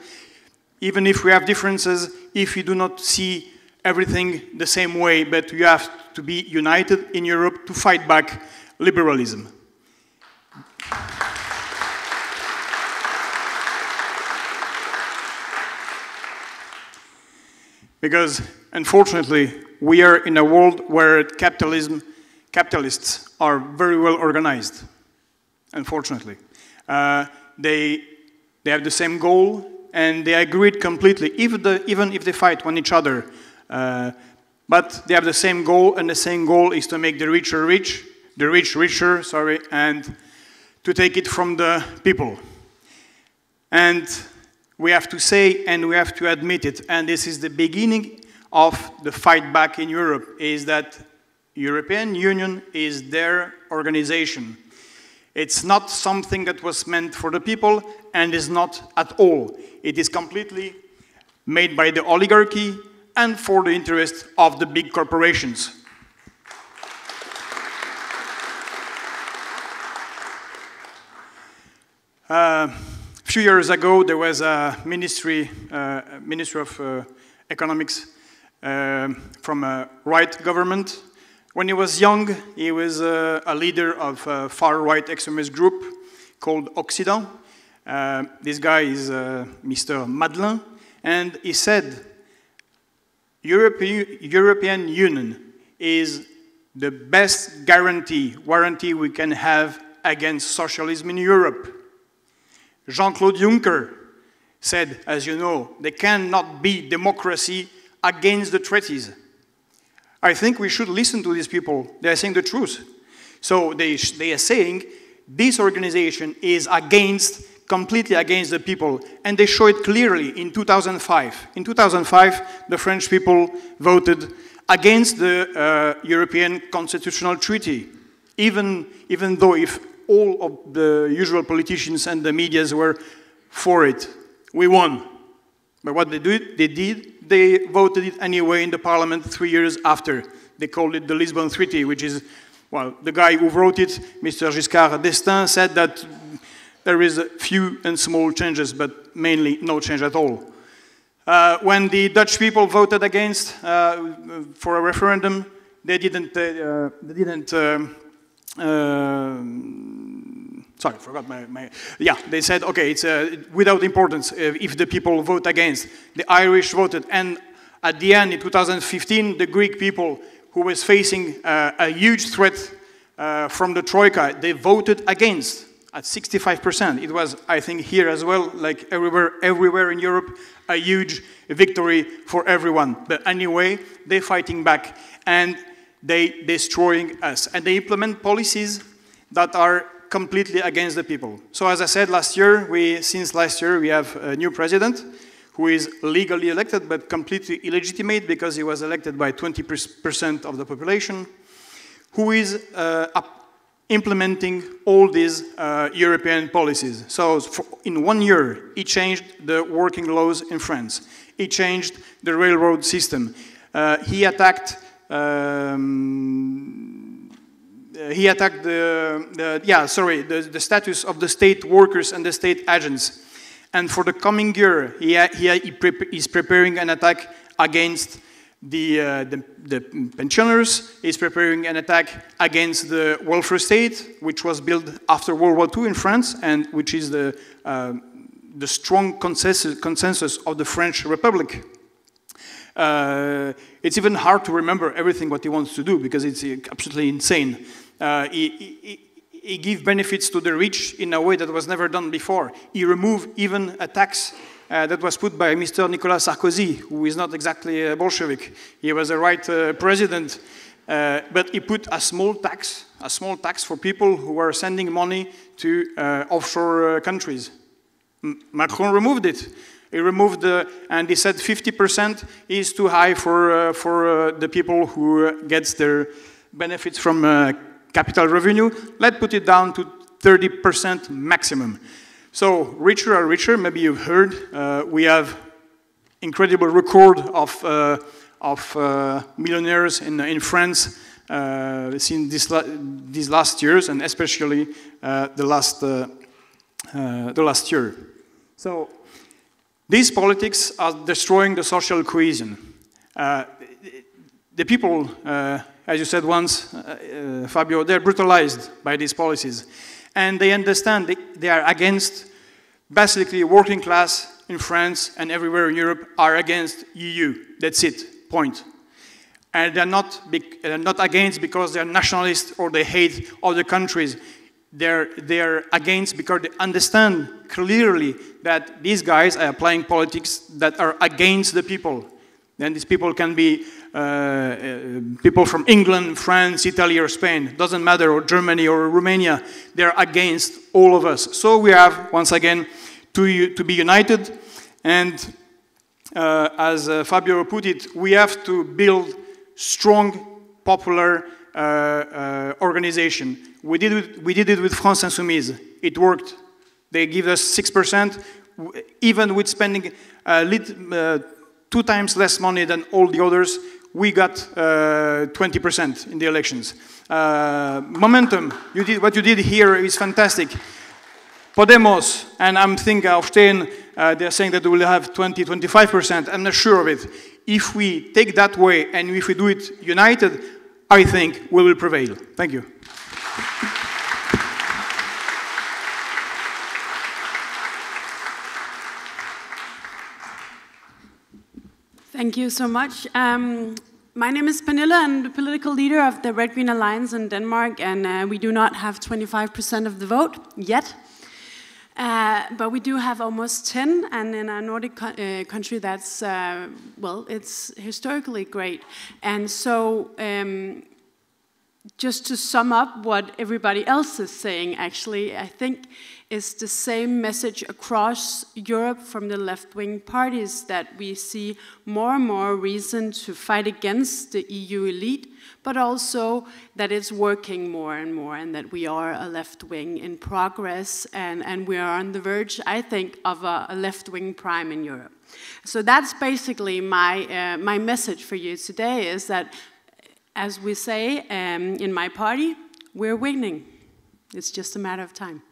even if we have differences, if you do not see everything the same way, but you have to be united in Europe to fight back liberalism. Because, unfortunately, we are in a world where capitalists are very well organized, unfortunately. They have the same goal, and they agreed completely, even if they fight on each other. But they have the same goal, and the same goal is to make the rich richer, and to take it from the people. And we have to say, and we have to admit it, and this is the beginning of the fight back in Europe, is that European Union is their organization. It's not something that was meant for the people, and is not at all. It is completely made by the oligarchy and for the interest of the big corporations. few years ago, there was a Ministry of Economics from a right government. When he was young, he was a leader of a far-right extremist group called Occident. This guy is Mr. Madelin, and he said, European Union is the best warranty we can have against socialism in Europe. Jean-Claude Juncker said, as you know, there cannot be democracy against the treaties. I think we should listen to these people. They are saying the truth. So they are saying this organization is completely against the people, and they show it clearly in 2005. In 2005, the French people voted against the European Constitutional Treaty, even though if all of the usual politicians and the medias were for it. We won. But what they did, they voted it anyway in the parliament 3 years after. They called it the Lisbon Treaty, which is, well, the guy who wrote it, Mr. Giscard d'Estaing, said that there is a few and small changes, but mainly no change at all. When the Dutch people voted against for a referendum, they didn't sorry, forgot my yeah, they said, okay, it's without importance if the people vote against. The Irish voted, and at the end, in 2015, the Greek people, who was facing a huge threat from the Troika, they voted against at 65%. It was, I think, here as well, like everywhere in Europe, a huge victory for everyone. But anyway, they're fighting back, and they destroying us. And they implement policies that are completely against the people. So as I said since last year, we have a new president who is legally elected, but completely illegitimate because he was elected by 20% of the population, who is implementing all these European policies. So in 1 year, he changed the working laws in France. He changed the railroad system. He attacked the status of the state workers and the state agents. And for the coming year, he is preparing an attack against the pensioners. He's preparing an attack against the welfare state, which was built after World War II in France, and which is the strong consensus of the French Republic. It's even hard to remember everything what he wants to do because it's absolutely insane. He gives benefits to the rich in a way that was never done before. He removed even a tax that was put by Mr. Nicolas Sarkozy, who is not exactly a Bolshevik. He was a right president, but he put a small tax for people who were sending money to offshore countries. Macron removed it. He removed and he said 50% is too high for the people who gets their benefits from capital revenue. Let's put it down to 30% maximum. So richer are richer. Maybe you've heard we have incredible record of millionaires in France since these last years, and especially the last year. So these politics are destroying the social cohesion. The people, as you said once, Fabio, they're brutalized by these policies. And they understand they are against, basically working class in France and everywhere in Europe are against EU. That's it, point. And they're not against because they're nationalists or they hate other countries. They're against because they understand clearly that these guys are applying politics that are against the people. Then these people can be people from England, France, Italy, or Spain, doesn't matter, or Germany or Romania. They're against all of us. So we have, once again, to be united. And as Fabio put it, we have to build strong, popular organization. We did it with France Insoumise. It worked. They give us 6%, even with spending 2 times less money than all the others. We got 20% in the elections. Momentum. What you did here is fantastic. Podemos, and I'm thinking of Stijn, they're saying that they will have 20-25%. I'm not sure of it. If we take that way and if we do it united, I think we will prevail. Thank you. Thank you so much. My name is Pernille. I'm the political leader of the Red Green Alliance in Denmark, and we do not have 25% of the vote yet. But we do have almost 10, and in a Nordic country that's, well, it's historically great. And so, just to sum up what everybody else is saying, actually, I think it's the same message across Europe from the left-wing parties, that we see more and more reason to fight against the EU elite, but also that it's working more and more, and that we are a left-wing in progress, and we are on the verge, I think, of a left-wing prime in Europe. So that's basically my message for you today, is that, as we say in my party, we're winning. It's just a matter of time.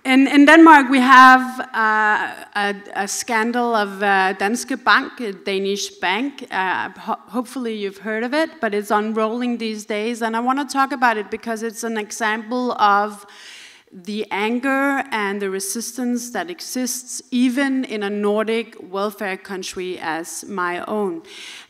In Denmark, we have a scandal of Danske Bank, a Danish bank. Hopefully you've heard of it, but it's unrolling these days. And I want to talk about it because it's an example of the anger and the resistance that exists even in a Nordic welfare country as my own.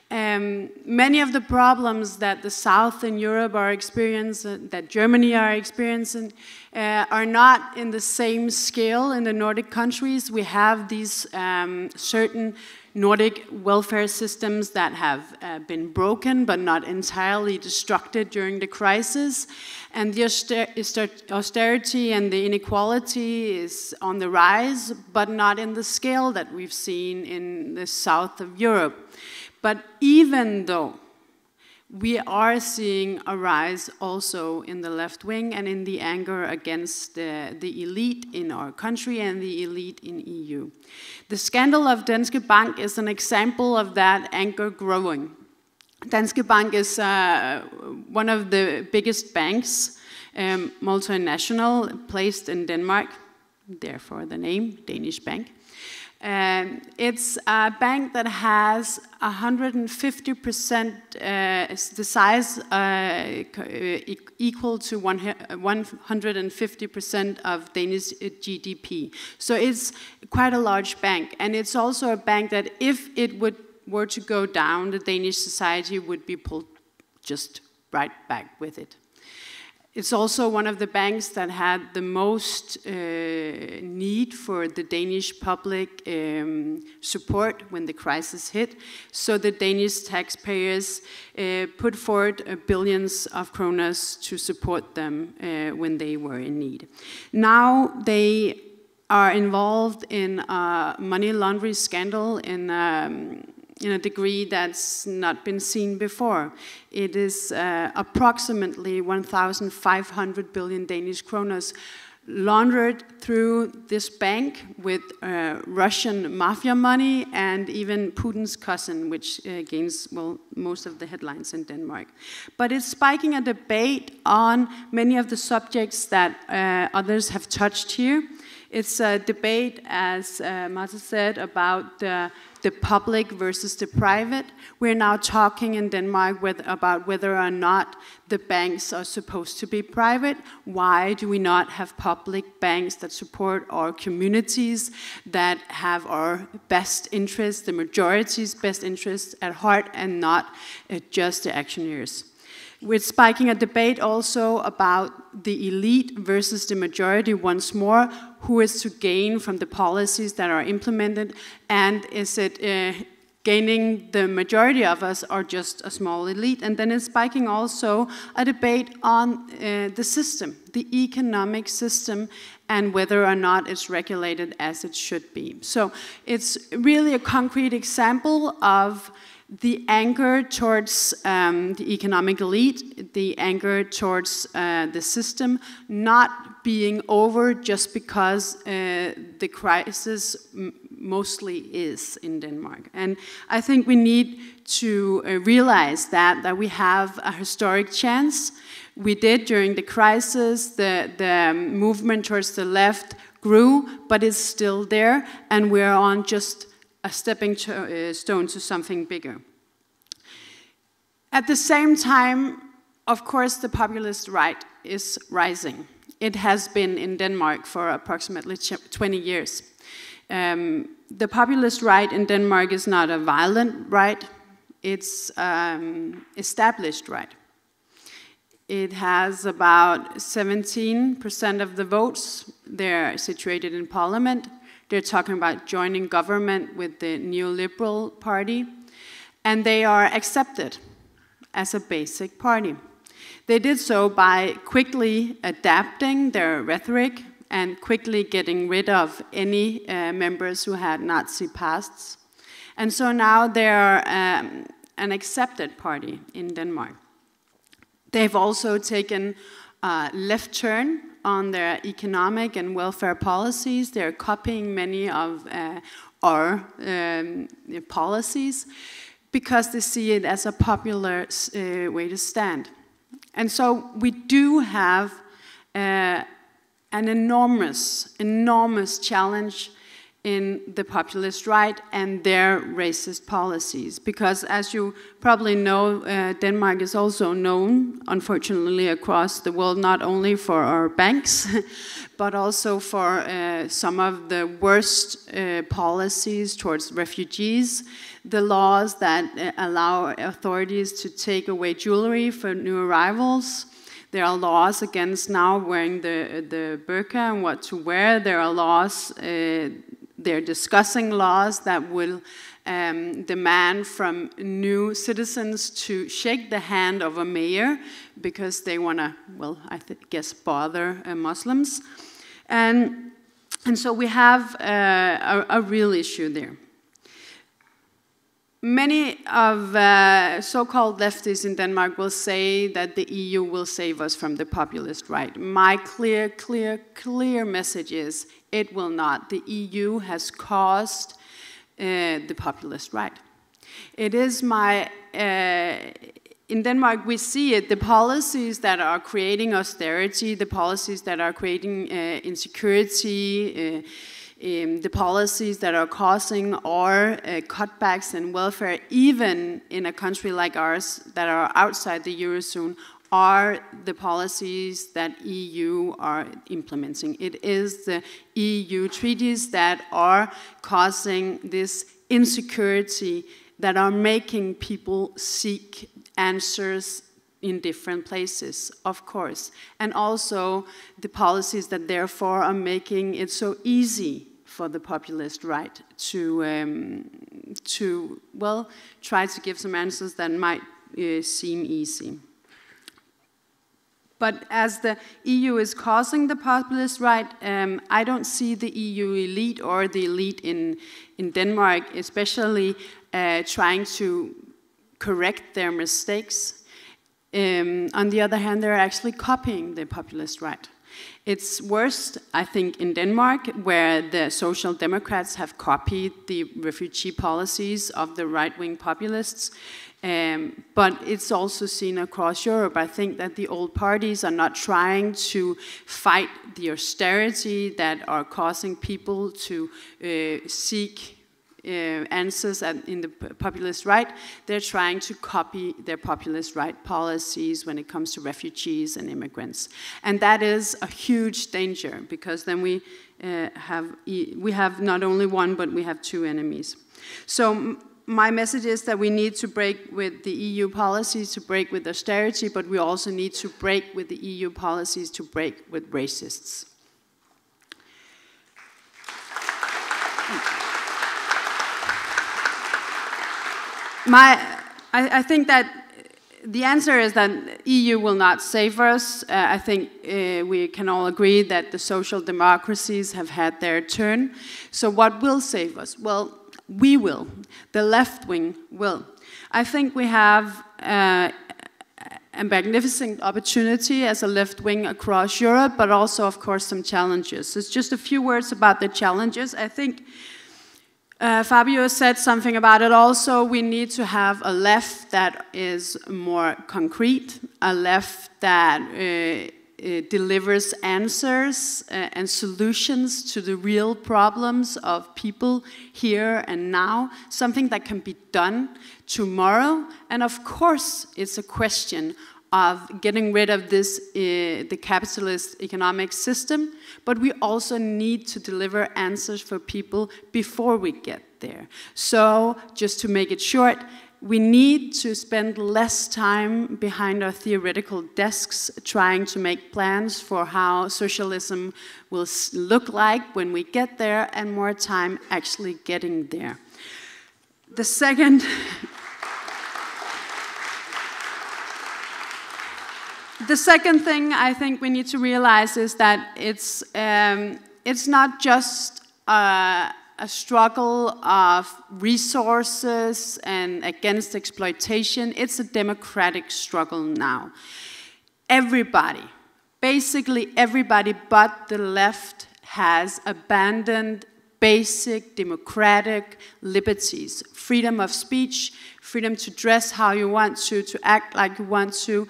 Many of the problems that the South in Europe are experiencing, that Germany are experiencing, are not in the same scale in the Nordic countries. We have these certain Nordic welfare systems that have been broken but not entirely destructed during the crisis. And the austerity and the inequality is on the rise, but not in the scale that we've seen in the south of Europe. But even though we are seeing a rise also in the left wing and in the anger against the elite in our country and the elite in EU. The scandal of Danske Bank is an example of that anger growing. Danske Bank is one of the biggest banks, multinational, placed in Denmark, therefore the name, Danish Bank. It's a bank that has 150% the size equal to 150% of Danish GDP. So it's quite a large bank, and it's also a bank that if it were to go down, the Danish society would be pulled just right back with it. It's also one of the banks that had the most need for the Danish public support when the crisis hit. So the Danish taxpayers put forward billions of kroners to support them when they were in need. Now they are involved in a money laundering scandal in a degree that's not been seen before. It is approximately 1,500 billion Danish kroners laundered through this bank with Russian mafia money and even Putin's cousin, which gains, well, most of the headlines in Denmark. But it's spiking a debate on many of the subjects that others have touched here. It's a debate, as Marta said, about the public versus the private. We're now talking in Denmark about whether or not the banks are supposed to be private. Why do we not have public banks that support our communities, that have our best interests, the majority's best interests at heart, and not just the actioneers? We're spiking a debate also about the elite versus the majority once more. Who is to gain from the policies that are implemented? And is it gaining the majority of us or just a small elite? And then it's spiking also a debate on the system, the economic system, and whether or not it's regulated as it should be. So it's really a concrete example of the anger towards the economic elite, the anger towards the system not being over just because the crisis mostly is in Denmark. And I think we need to realize that we have a historic chance. We did during the crisis, the movement towards the left grew, but it's still there, and we're on just a stepping stone to something bigger. At the same time, of course, the populist right is rising. It has been in Denmark for approximately 20 years. The populist right in Denmark is not a violent right, it's established right. It has about 17% of the votes. They're situated in parliament. They're talking about joining government with the neoliberal party. And they are accepted as a basic party. They did so by quickly adapting their rhetoric and quickly getting rid of any members who had Nazi pasts. And so now they're an accepted party in Denmark. They've also taken a left turn on their economic and welfare policies. They're copying many of our policies because they see it as a popular way to stand. And so we do have an enormous challenge in the populist right and their racist policies. Because as you probably know, Denmark is also known, unfortunately, across the world, not only for our banks, but also for some of the worst policies towards refugees, the laws that allow authorities to take away jewelry for new arrivals. There are laws against now wearing the burqa and what to wear. There are laws, they're discussing laws that will demand from new citizens to shake the hand of a mayor because they want to, well, I guess, bother Muslims. And so we have a real issue there. Many of so-called leftists in Denmark will say that the EU will save us from the populist right. My clear message is it will not. The EU has caused the populist right. It is my... in Denmark, we see it, the policies that are creating austerity, the policies that are creating insecurity, the policies that are causing our cutbacks in welfare, even in a country like ours that are outside the Eurozone, are the policies that EU are implementing. It is the EU treaties that are causing this insecurity, that are making people seek answers in different places, of course. And also the policies that therefore are making it so easy for the populist right to well, try to give some answers that might seem easy. But as the EU is causing the populist right, I don't see the EU elite or the elite in Denmark especially trying to correct their mistakes. On the other hand, they're actually copying the populist right. It's worst, I think, in Denmark, where the Social Democrats have copied the refugee policies of the right-wing populists. But it's also seen across Europe. I think that the old parties are not trying to fight the austerity that are causing people to seek answers in the populist right. They're trying to copy their populist right policies when it comes to refugees and immigrants. And that is a huge danger, because then we have not only one, but we have two enemies. So my message is that we need to break with the EU policies to break with austerity, but we also need to break with the EU policies to break with racists. I think that the answer is that EU will not save us. I think we can all agree that the social democracies have had their turn. So what will save us? Well, we will. The left wing will. I think we have a magnificent opportunity as a left wing across Europe, but also, of course, some challenges. So it's just a few words about the challenges. I think Fabio said something about it also. We need to have a left that is more concrete, a left that delivers answers and solutions to the real problems of people here and now, something that can be done tomorrow. And of course, it's a question of getting rid of this, the capitalist economic system, but we also need to deliver answers for people before we get there. So, just to make it short, we need to spend less time behind our theoretical desks trying to make plans for how socialism will look like when we get there, and more time actually getting there. The second... The second thing I think we need to realize is that it's not just a struggle of resources and against exploitation, it's a democratic struggle now. Everybody, basically everybody but the left has abandoned basic democratic liberties. Freedom of speech, freedom to dress how you want to act like you want to.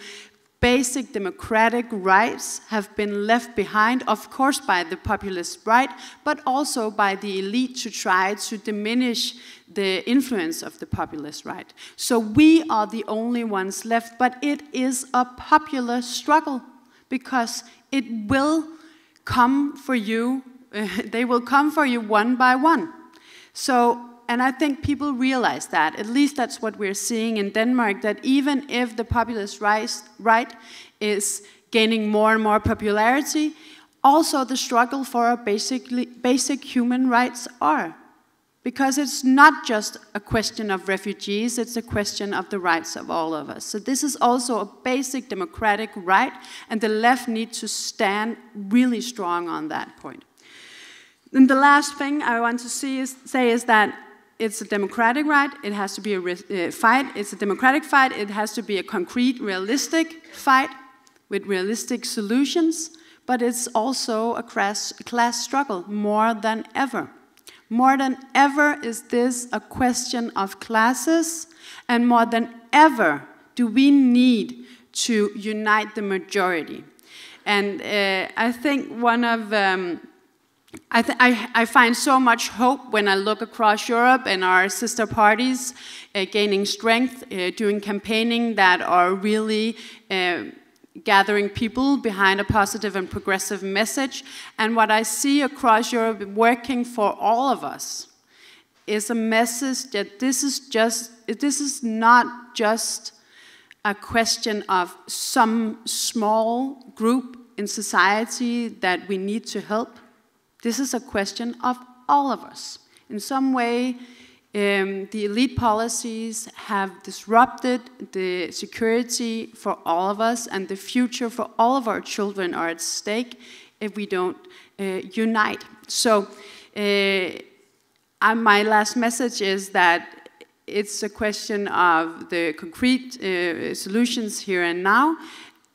Basic democratic rights have been left behind, of course, by the populist right, but also by the elite to try to diminish the influence of the populist right. So we are the only ones left, but it is a popular struggle because it will come for you, they will come for you one by one. So, and I think people realize that, at least that's what we're seeing in Denmark, that even if the populist right is gaining more and more popularity, also the struggle for our basic human rights are. Because it's not just a question of refugees, it's a question of the rights of all of us. So this is also a basic democratic right, and the left needs to stand really strong on that point. And the last thing I want to say is that it's a democratic right, it has to be a fight, it's a democratic fight, it has to be a concrete, realistic fight with realistic solutions, but it's also a class struggle more than ever. More than ever is this a question of classes, and more than ever do we need to unite the majority. And I think one of... I find so much hope when I look across Europe and our sister parties gaining strength, doing campaigning that are really gathering people behind a positive and progressive message. And what I see across Europe working for all of us is a message that this is not just a question of some small group in society that we need to help. This is a question of all of us. In some way, the elite policies have disrupted the security for all of us, and the future for all of our children are at stake if we don't unite. So my last message is that it's a question of the concrete solutions here and now,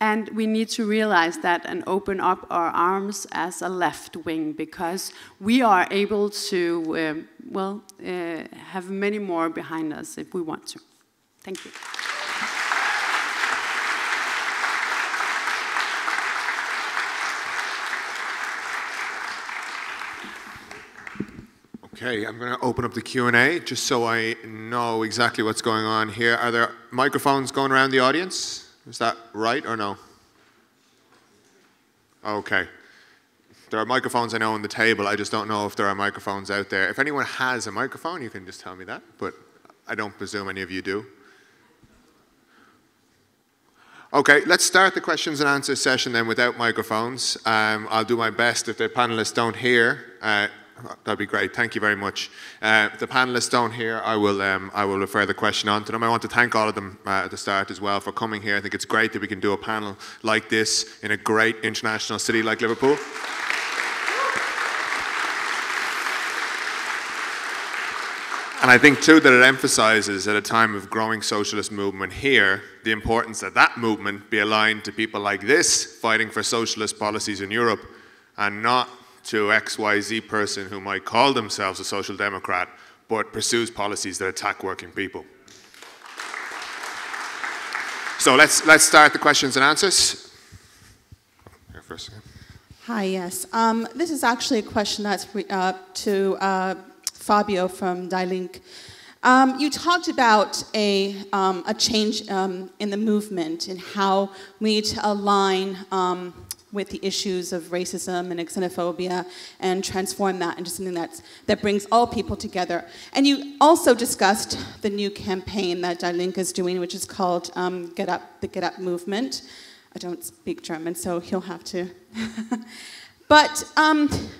and we need to realize that and open up our arms as a left wing, because we are able to, have many more behind us if we want to. Thank you. Okay, I'm going to open up the Q&A just so I know exactly what's going on here. Are there microphones going around the audience? Is that right or no? Okay. There are microphones I know on the table. I just don't know if there are microphones out there. If anyone has a microphone, you can just tell me that, but I don't presume any of you do. Okay, let's start the questions and answers session then without microphones. I'll do my best. If the panelists don't hear, that'd be great. Thank you very much. If the panelists don't hear, I will refer the question on to them. I want to thank all of them at the start as well for coming here. I think it's great that we can do a panel like this in a great international city like Liverpool. And I think too that it emphasizes at a time of growing socialist movement here, the importance that that movement be aligned to people like this fighting for socialist policies in Europe, and not to XYZ person who might call themselves a social democrat, but pursues policies that attack working people. So let's start the questions and answers. Here first. Hi, yes. This is actually a question that's to Fabio from Die Link. You talked about a change in the movement and how we need to align with the issues of racism and xenophobia and transform that into something that brings all people together. And you also discussed the new campaign that Die Link is doing, which is called the Get Up Movement. I don't speak German, so he'll have to. But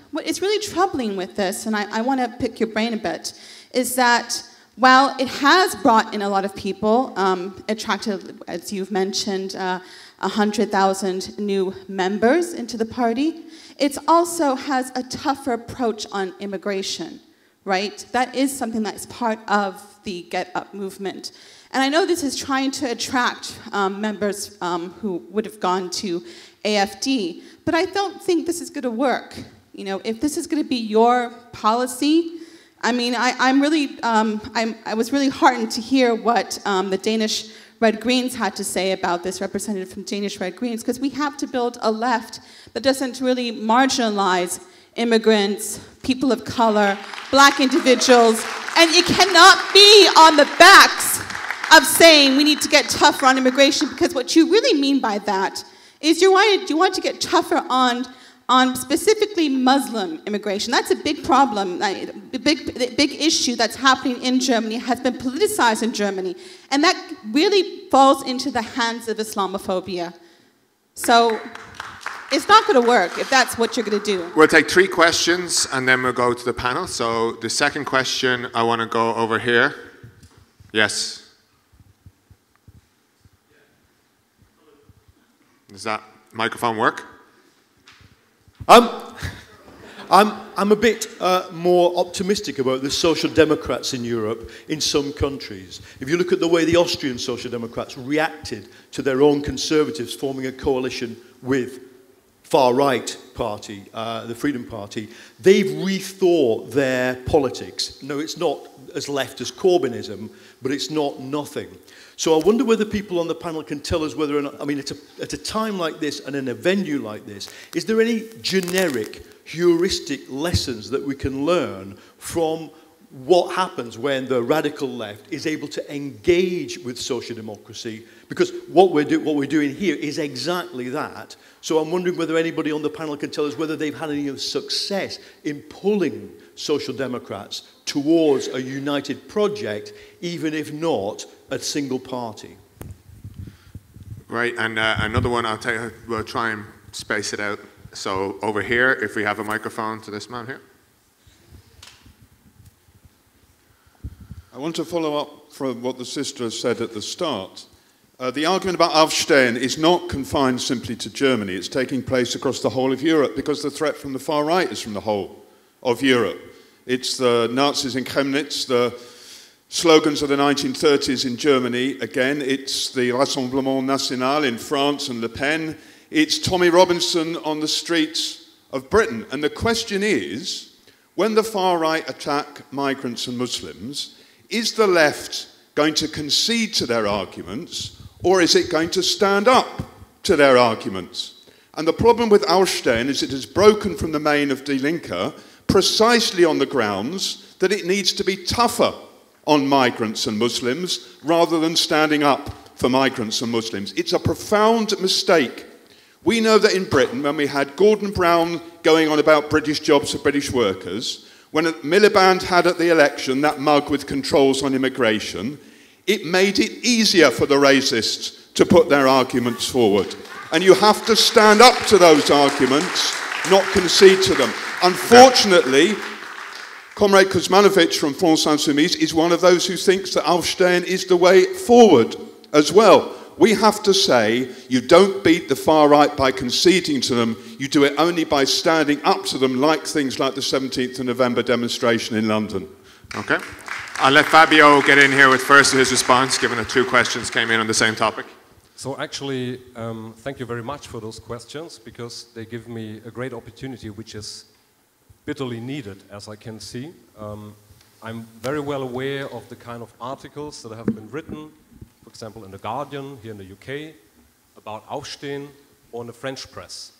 what is really troubling with this, and I want to pick your brain a bit, is that while it has brought in a lot of people, attracted, as you've mentioned, 100,000 new members into the party, it also has a tougher approach on immigration, right? That is something that's part of the Get Up movement. And I know this is trying to attract members who would have gone to AFD, but I don't think this is going to work. You know, if this is going to be your policy, I mean, I was really heartened to hear what the Danish Red Greens had to say about this, representative from Danish Red Greens, because we have to build a left that doesn't really marginalize immigrants, people of color, black individuals, and it cannot be on the backs of saying we need to get tougher on immigration, because what you really mean by that is you want to get tougher on specifically Muslim immigration. That's a big problem, a big issue that's happening in Germany, has been politicized in Germany, and that really falls into the hands of Islamophobia. So it's not going to work if that's what you're going to do. We'll take 3 questions and then we'll go to the panel. So the second question, I want to go over here. Yes. Does that microphone work? I'm a bit more optimistic about the Social Democrats in Europe in some countries. If you look at the way the Austrian Social Democrats reacted to their own conservatives forming a coalition with far-right party, the Freedom Party, they've rethought their politics. No, it's not as left as Corbynism, but it's not nothing. So I wonder whether people on the panel can tell us whether or not, I mean, at a time like this and in a venue like this, is there any generic heuristic lessons that we can learn from what happens when the radical left is able to engage with social democracy? Because what we're doing here is exactly that. So I'm wondering whether anybody on the panel can tell us whether they've had any success in pulling Social Democrats towards a united project, even if not a single party. Right, and another one, we'll try and space it out. So over here, if we have a microphone to this man here. I want to follow up from what the sister said at the start. The argument about Aufstehen is not confined simply to Germany. It's taking place across the whole of Europe because the threat from the far right is from the whole of Europe. It's the Nazis in Chemnitz, the slogans of the 1930s in Germany. Again, it's the Rassemblement National in France and Le Pen. It's Tommy Robinson on the streets of Britain. And the question is, when the far right attack migrants and Muslims, is the left going to concede to their arguments, or is it going to stand up to their arguments? And the problem with Aufstehen is it has broken from the main of Die Linke precisely on the grounds that it needs to be tougher on migrants and Muslims rather than standing up for migrants and Muslims. It's a profound mistake. We know that in Britain, when we had Gordon Brown going on about British jobs for British workers, when Miliband had at the election that mug with controls on immigration, it made it easier for the racists to put their arguments forward. And you have to stand up to those arguments, not concede to them. Unfortunately, Comrade Kuzmanovic from France Insoumise is one of those who thinks that Aufstehen is the way forward as well. We have to say, you don't beat the far right by conceding to them, you do it only by standing up to them, like things like the 17th of November demonstration in London. Okay. I'll let Fabio get in here with first his response, given that 2 questions came in on the same topic. So actually, thank you very much for those questions, because they give me a great opportunity, which is bitterly needed, as I can see. I'm very well aware of the kind of articles that have been written, for example, in The Guardian here in the UK, about Aufstehen, or in the French press.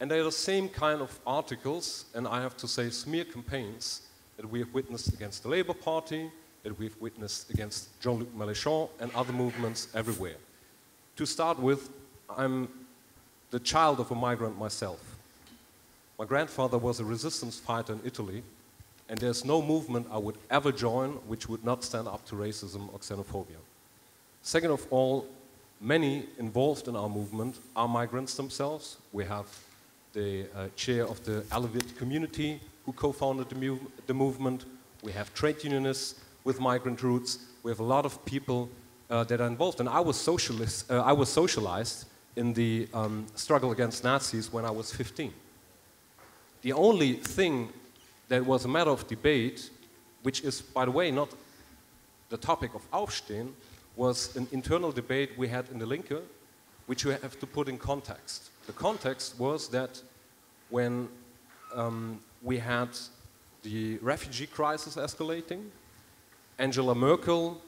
And they are the same kind of articles, and I have to say smear campaigns, that we have witnessed against the Labour Party, that we've witnessed against Jean-Luc Mélenchon and other movements everywhere. To start with, I'm the child of a migrant myself. My grandfather was a resistance fighter in Italy, and there's no movement I would ever join which would not stand up to racism or xenophobia. Second of all, many involved in our movement are migrants themselves. We have the chair of the Alevite community who co-founded the movement. We have trade unionists with migrant roots. We have a lot of people that are involved. And I was socialized in the struggle against Nazis when I was 15. The only thing that was a matter of debate, which is, by the way, not the topic of Aufstehen, was an internal debate we had in the Linke, which you have to put in context. The context was that when we had the refugee crisis escalating, Angela Merkel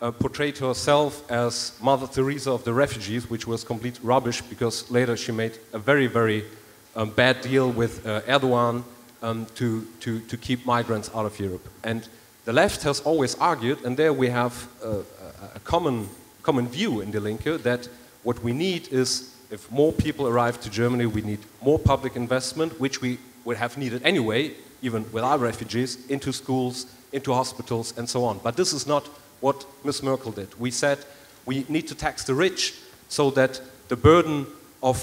portrayed herself as Mother Teresa of the refugees, which was complete rubbish because later she made a very, very bad deal with Erdogan to keep migrants out of Europe. And the left has always argued, and there we have a common view in the Linke, that what we need is, if more people arrive to Germany, we need more public investment, which we would have needed anyway, even without refugees, into schools, into hospitals, and so on. But this is not what Ms. Merkel did. We said we need to tax the rich so that the burden of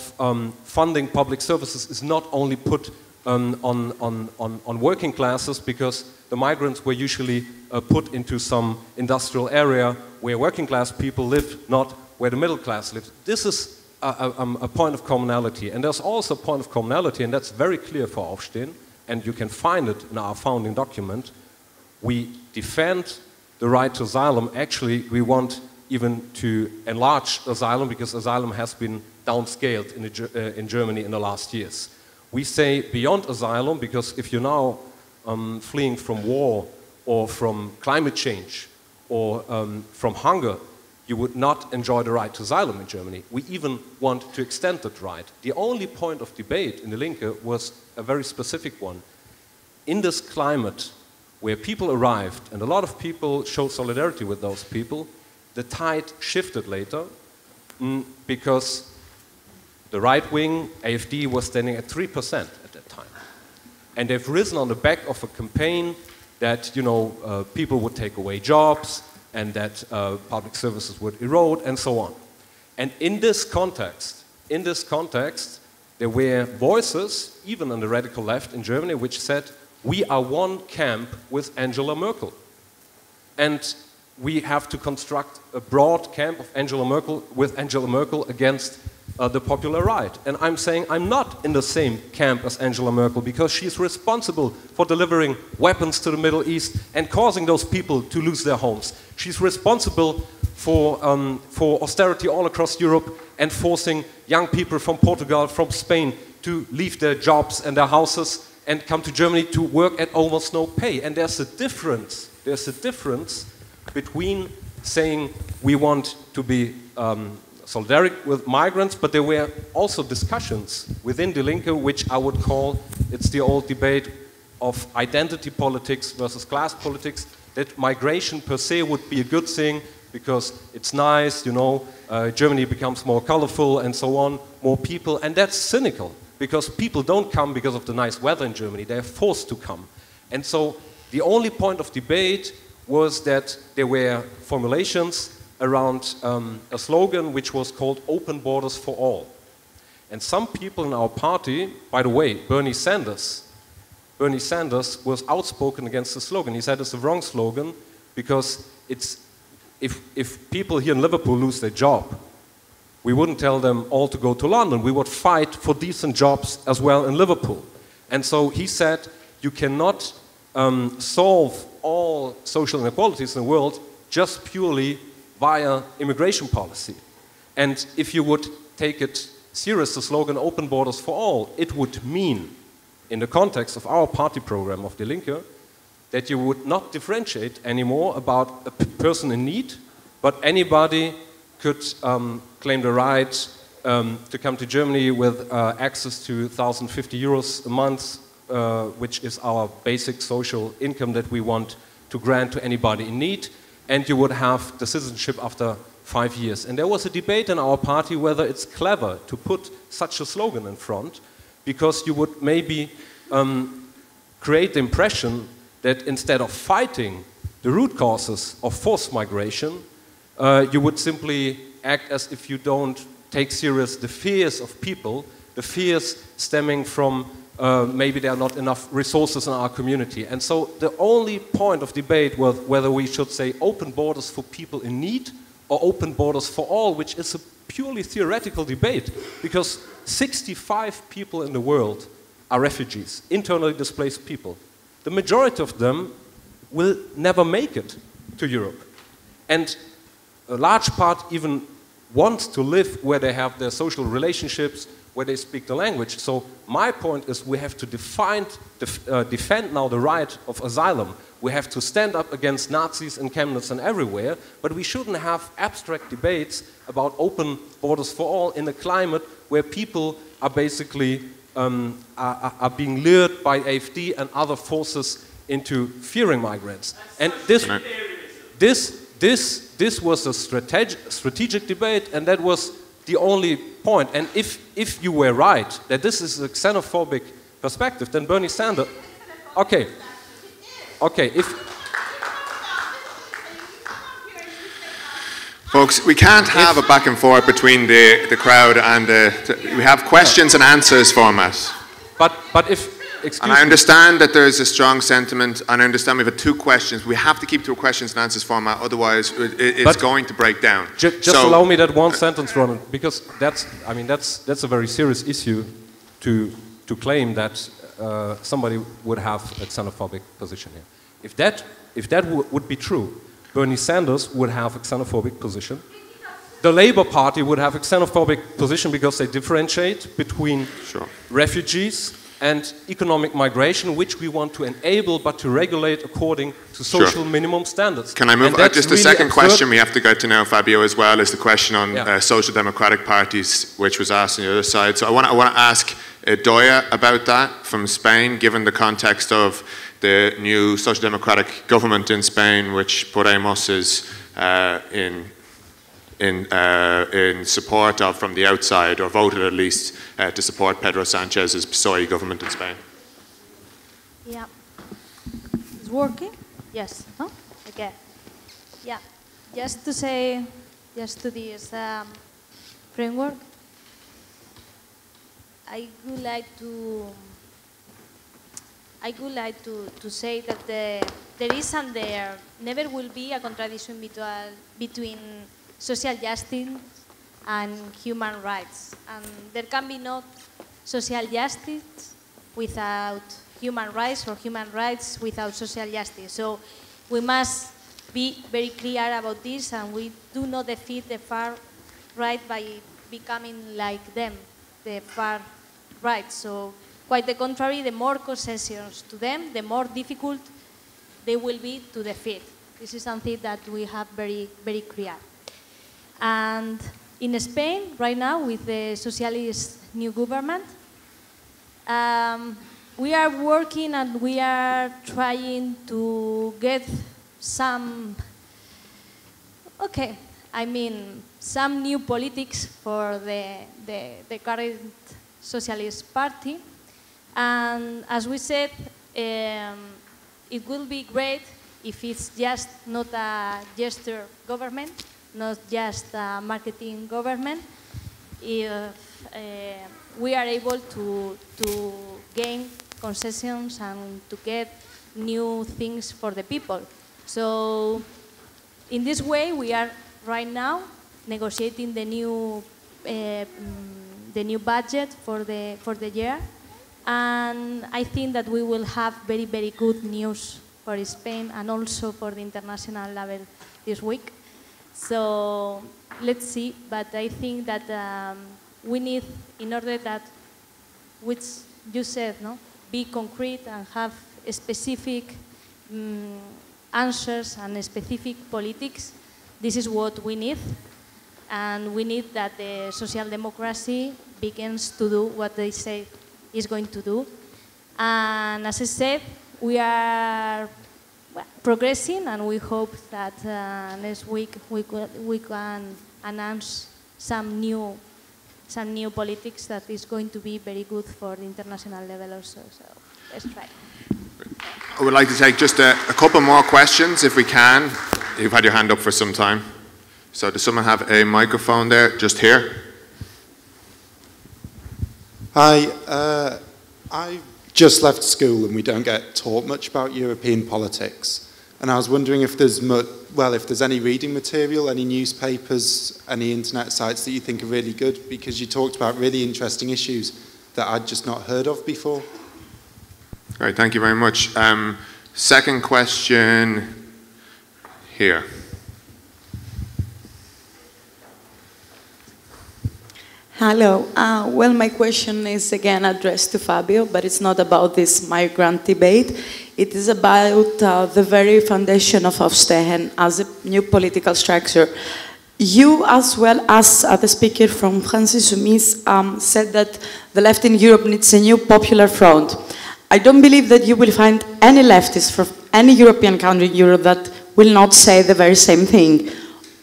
funding public services is not only put on working classes, because the migrants were usually put into some industrial area where working class people live, not where the middle class lives. This is a point of commonality. And there's also a point of commonality, and that's very clear for Aufstehen, and you can find it in our founding document. We defend the right to asylum. Actually, we want even to enlarge asylum, because asylum has been downscaled in Germany in the last years. We say beyond asylum, because if you're now fleeing from war or from climate change or from hunger, you would not enjoy the right to asylum in Germany. We even want to extend that right. The only point of debate in the Linke was a very specific one. In this climate where people arrived, and a lot of people showed solidarity with those people, the tide shifted later because the right wing, AfD, was standing at 3% at that time. And they've risen on the back of a campaign that, people would take away jobs and that public services would erode and so on. And in this context, there were voices, even on the radical left in Germany, which said, we are one camp with Angela Merkel. And we have to construct a broad camp of Angela Merkel against the popular right. And I'm saying I'm not in the same camp as Angela Merkel, because she's responsible for delivering weapons to the Middle East and causing those people to lose their homes. She's responsible for austerity all across Europe and forcing young people from Portugal, from Spain, to leave their jobs and their houses and come to Germany to work at almost no pay. And there's a difference between saying we want to be solidaric with migrants, but there were also discussions within the Linke, which I would call, it's the old debate of identity politics versus class politics, that migration per se would be a good thing because it's nice, Germany becomes more colorful and so on, more people, and that's cynical, because people don't come because of the nice weather in Germany, they're forced to come. And so the only point of debate was that there were formulations around a slogan which was called "Open Borders for All." And some people in our party, by the way, Bernie Sanders was outspoken against the slogan. He said it's the wrong slogan because if people here in Liverpool lose their job, we wouldn't tell them all to go to London. We would fight for decent jobs as well in Liverpool. And so he said you cannot solve all social inequalities in the world just purely via immigration policy. And if you would take it serious, the slogan "Open Borders for All," it would mean, in the context of our party program of Die Linke, that you would not differentiate anymore about a person in need, but anybody could claim the right to come to Germany with access to 1,050 euros a month, which is our basic social income that we want to grant to anybody in need, and you would have the citizenship after 5 years. And there was a debate in our party whether it's clever to put such a slogan in front, because you would maybe create the impression that instead of fighting the root causes of forced migration, you would simply act as if you don't take serious the fears of people, the fears stemming from maybe there are not enough resources in our community. And so the only point of debate was whether we should say open borders for people in need or open borders for all, which is a purely theoretical debate, because 65 people in the world are refugees, internally displaced people. The majority of them will never make it to Europe. And a large part even want to live where they have their social relationships, where they speak the language. So my point is we have to defend now the right of asylum. We have to stand up against Nazis in Chemnitz and everywhere, but we shouldn't have abstract debates about open borders for all in a climate where people are basically are being lured by AfD and other forces into fearing migrants. And this was a strategic debate, and that was the only point. And if you were right that this is a xenophobic perspective, then Bernie Sanders, okay, Folks, we can't have a back and forth between the crowd and we have questions and answers format. But if, excuse and I understand that there is a strong sentiment, and I understand we have 2 questions. We have to keep to a questions and answers format, otherwise it's going to break down. Just allow me that one sentence, Ronan, because that's a very serious issue to claim that somebody would have a xenophobic position here. If that would be true, Bernie Sanders would have a xenophobic position. The Labour Party would have a xenophobic position because they differentiate between refugees and economic migration, which we want to enable but to regulate according to social minimum standards. Can I move? Just a second question we have to get to now, Fabio, as well, is the question on social democratic parties, which was asked on the other side. So I want to ask Idoia about that from Spain, given the context of the new social democratic government in Spain, which Podemos is in support of from the outside, or voted at least to support Pedro Sanchez's PSOE government in Spain. Yeah. It's working? Yes. No? Okay. Yeah. Just to say, just to this framework, I would like to say that there is and there never will be a contradiction between social justice and human rights. And there can be no social justice without human rights, or human rights without social justice. So we must be very clear about this, and we do not defeat the far right by becoming like them, the far right. So quite the contrary, the more concessions to them, the more difficult they will be to defeat. This is something that we have very, very clear. And in Spain, right now, with the socialist new government, we are working and we are trying to get some, some new politics for the current Socialist Party. And as we said, it will be great if it's just not a gesture government, not just a marketing government, if we are able to gain concessions and to get new things for the people. So in this way, we are right now negotiating the new budget for the year, and I think that we will have very, very good news for Spain and also for the international level this week. So let's see, but I think that we need, in order that, which you said, no, be concrete and have specific answers and specific politics. This is what we need. And we need that the social democracy begins to do what they say is going to do. And as I said, we are progressing, and we hope that next week we can announce some new politics that is going to be very good for the international level also. So let's try. I would like to take just a couple more questions if we can. You've had your hand up for some time. So does someone have a microphone there, just here? Hi, I just left school and we don't get taught much about European politics. And I was wondering if there's if there's any reading material, any newspapers, any internet sites that you think are really good, because you talked about really interesting issues that I'd just not heard of before. All right, thank you very much. Second question here. Hello. Well, my question is again addressed to Fabio, but it's not about this migrant debate. It is about the very foundation of Aufstehen as a new political structure. You, as well as the speaker from France Insoumise, said that the left in Europe needs a new popular front. I don't believe that you will find any leftist from any European country in Europe that will not say the very same thing.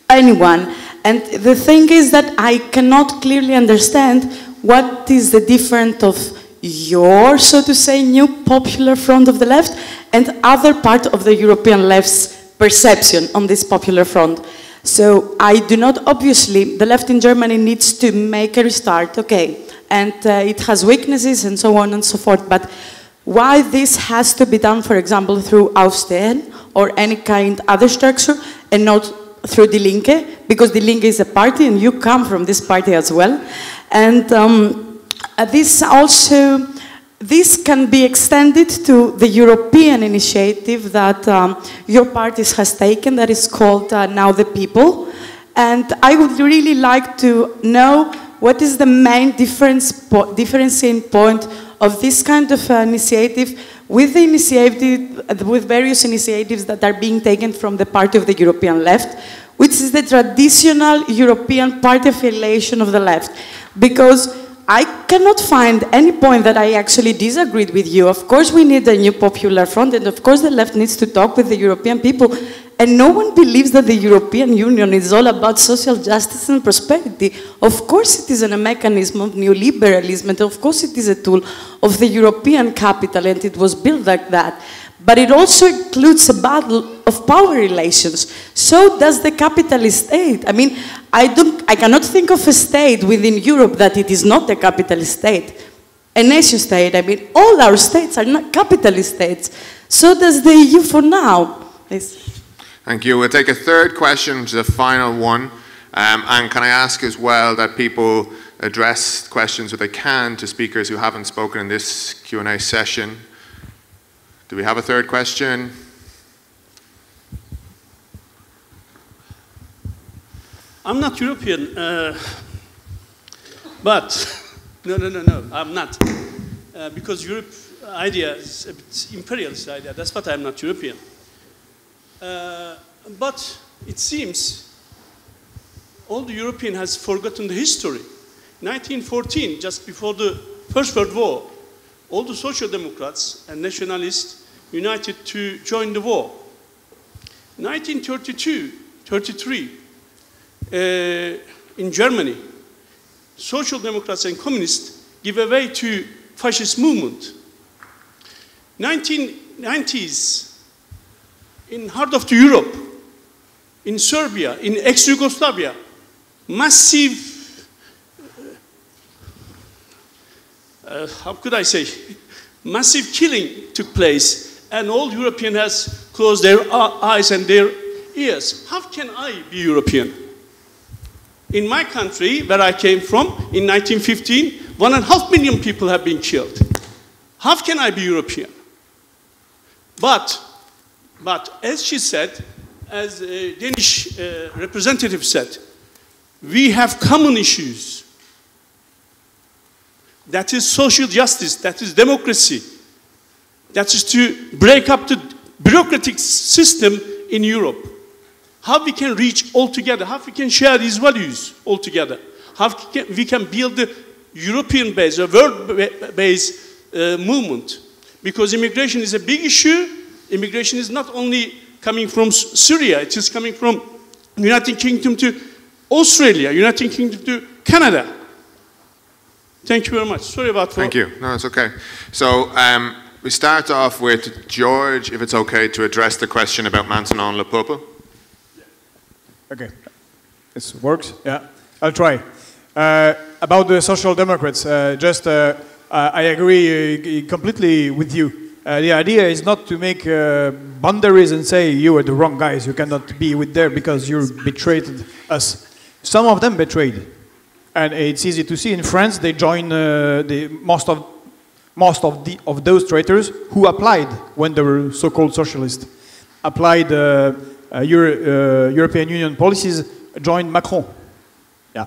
Anyone. And the thing is that I cannot clearly understand what is the difference of your, so to say, new popular front of the left and other part of the European left's perception on this popular front. So I do not, obviously, the left in Germany needs to make a restart, okay, and it has weaknesses and so on and so forth, but why this has to be done, for example, through Aufstehen or any kind other structure and not through Die Linke, because Die Linke is a party and you come from this party as well. And this can be extended to the European initiative that your party has taken that is called Now the People. And I would really like to know what is the main differentiating point of this kind of initiative with various initiatives that are being taken from the party of the European left, which is the traditional European party affiliation of the left. Because I cannot find any point that I actually disagreed with you. Of course we need a new popular front, and of course the left needs to talk with the European people. And no one believes that the European Union is all about social justice and prosperity. Of course it is a mechanism of neoliberalism, and of course it is a tool of the European capital, and it was built like that. But it also includes a battle of power relations. So does the capitalist state. I mean, I cannot think of a state within Europe that it is not a capitalist state. A nation state, I mean, all our states are not capitalist states. So does the EU for now. Please. Thank you. We'll take a third question, which is the final one. And can I ask as well that people address questions if they can to speakers who haven't spoken in this Q&A session. Do we have a third question? I'm not European, but no, I'm not. Because Europe idea is a bit imperialist idea. That's what I'm not European. But it seems all the European has forgotten the history. 1914, just before the First World War, all the Social Democrats and nationalists united to join the war. 1932-33, in Germany, Social Democrats and Communists give way to fascist movement. 1990s, in heart of Europe, in Serbia, in ex-Yugoslavia, massive, how could I say, massive killing took place, and all Europeans has closed their eyes and their ears. How can I be European? In my country, where I came from, in 1915, 1.5 million people have been killed. How can I be European? But as she said, as a Danish representative said, we have common issues. That is social justice, that is democracy, that is to break up the bureaucratic system in Europe. How we can reach all together, how we can share these values all together, how we can build the European-based or world-based movement. Because immigration is a big issue. Immigration is not only coming from Syria, it is coming from United Kingdom to Australia, United Kingdom to Canada. Thank you very much. Sorry about that. Thank you. No, it's okay. So we start off with George, if it's okay, to address the question about maintenant le peuple. Okay. This works? Yeah. I'll try. About the Social Democrats, I agree completely with you. The idea is not to make boundaries and say you are the wrong guys, you cannot be with there because you betrayed us. Some of them betrayed. And it's easy to see in France, they join most of those traitors who applied when they were so-called socialists, applied European Union policies, joined Macron. Yeah.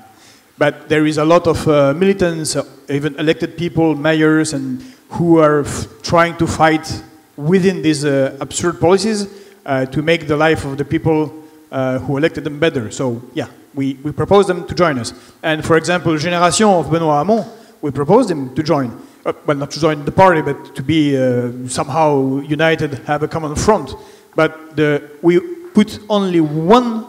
But there is a lot of militants, even elected people, mayors, and who are trying to fight within these absurd policies to make the life of the people who elected them better. So, yeah, we propose them to join us. And, for example, Génération of Benoît Hamon, we proposed him to join. Well, not to join the party, but to be somehow united, have a common front. But we put only one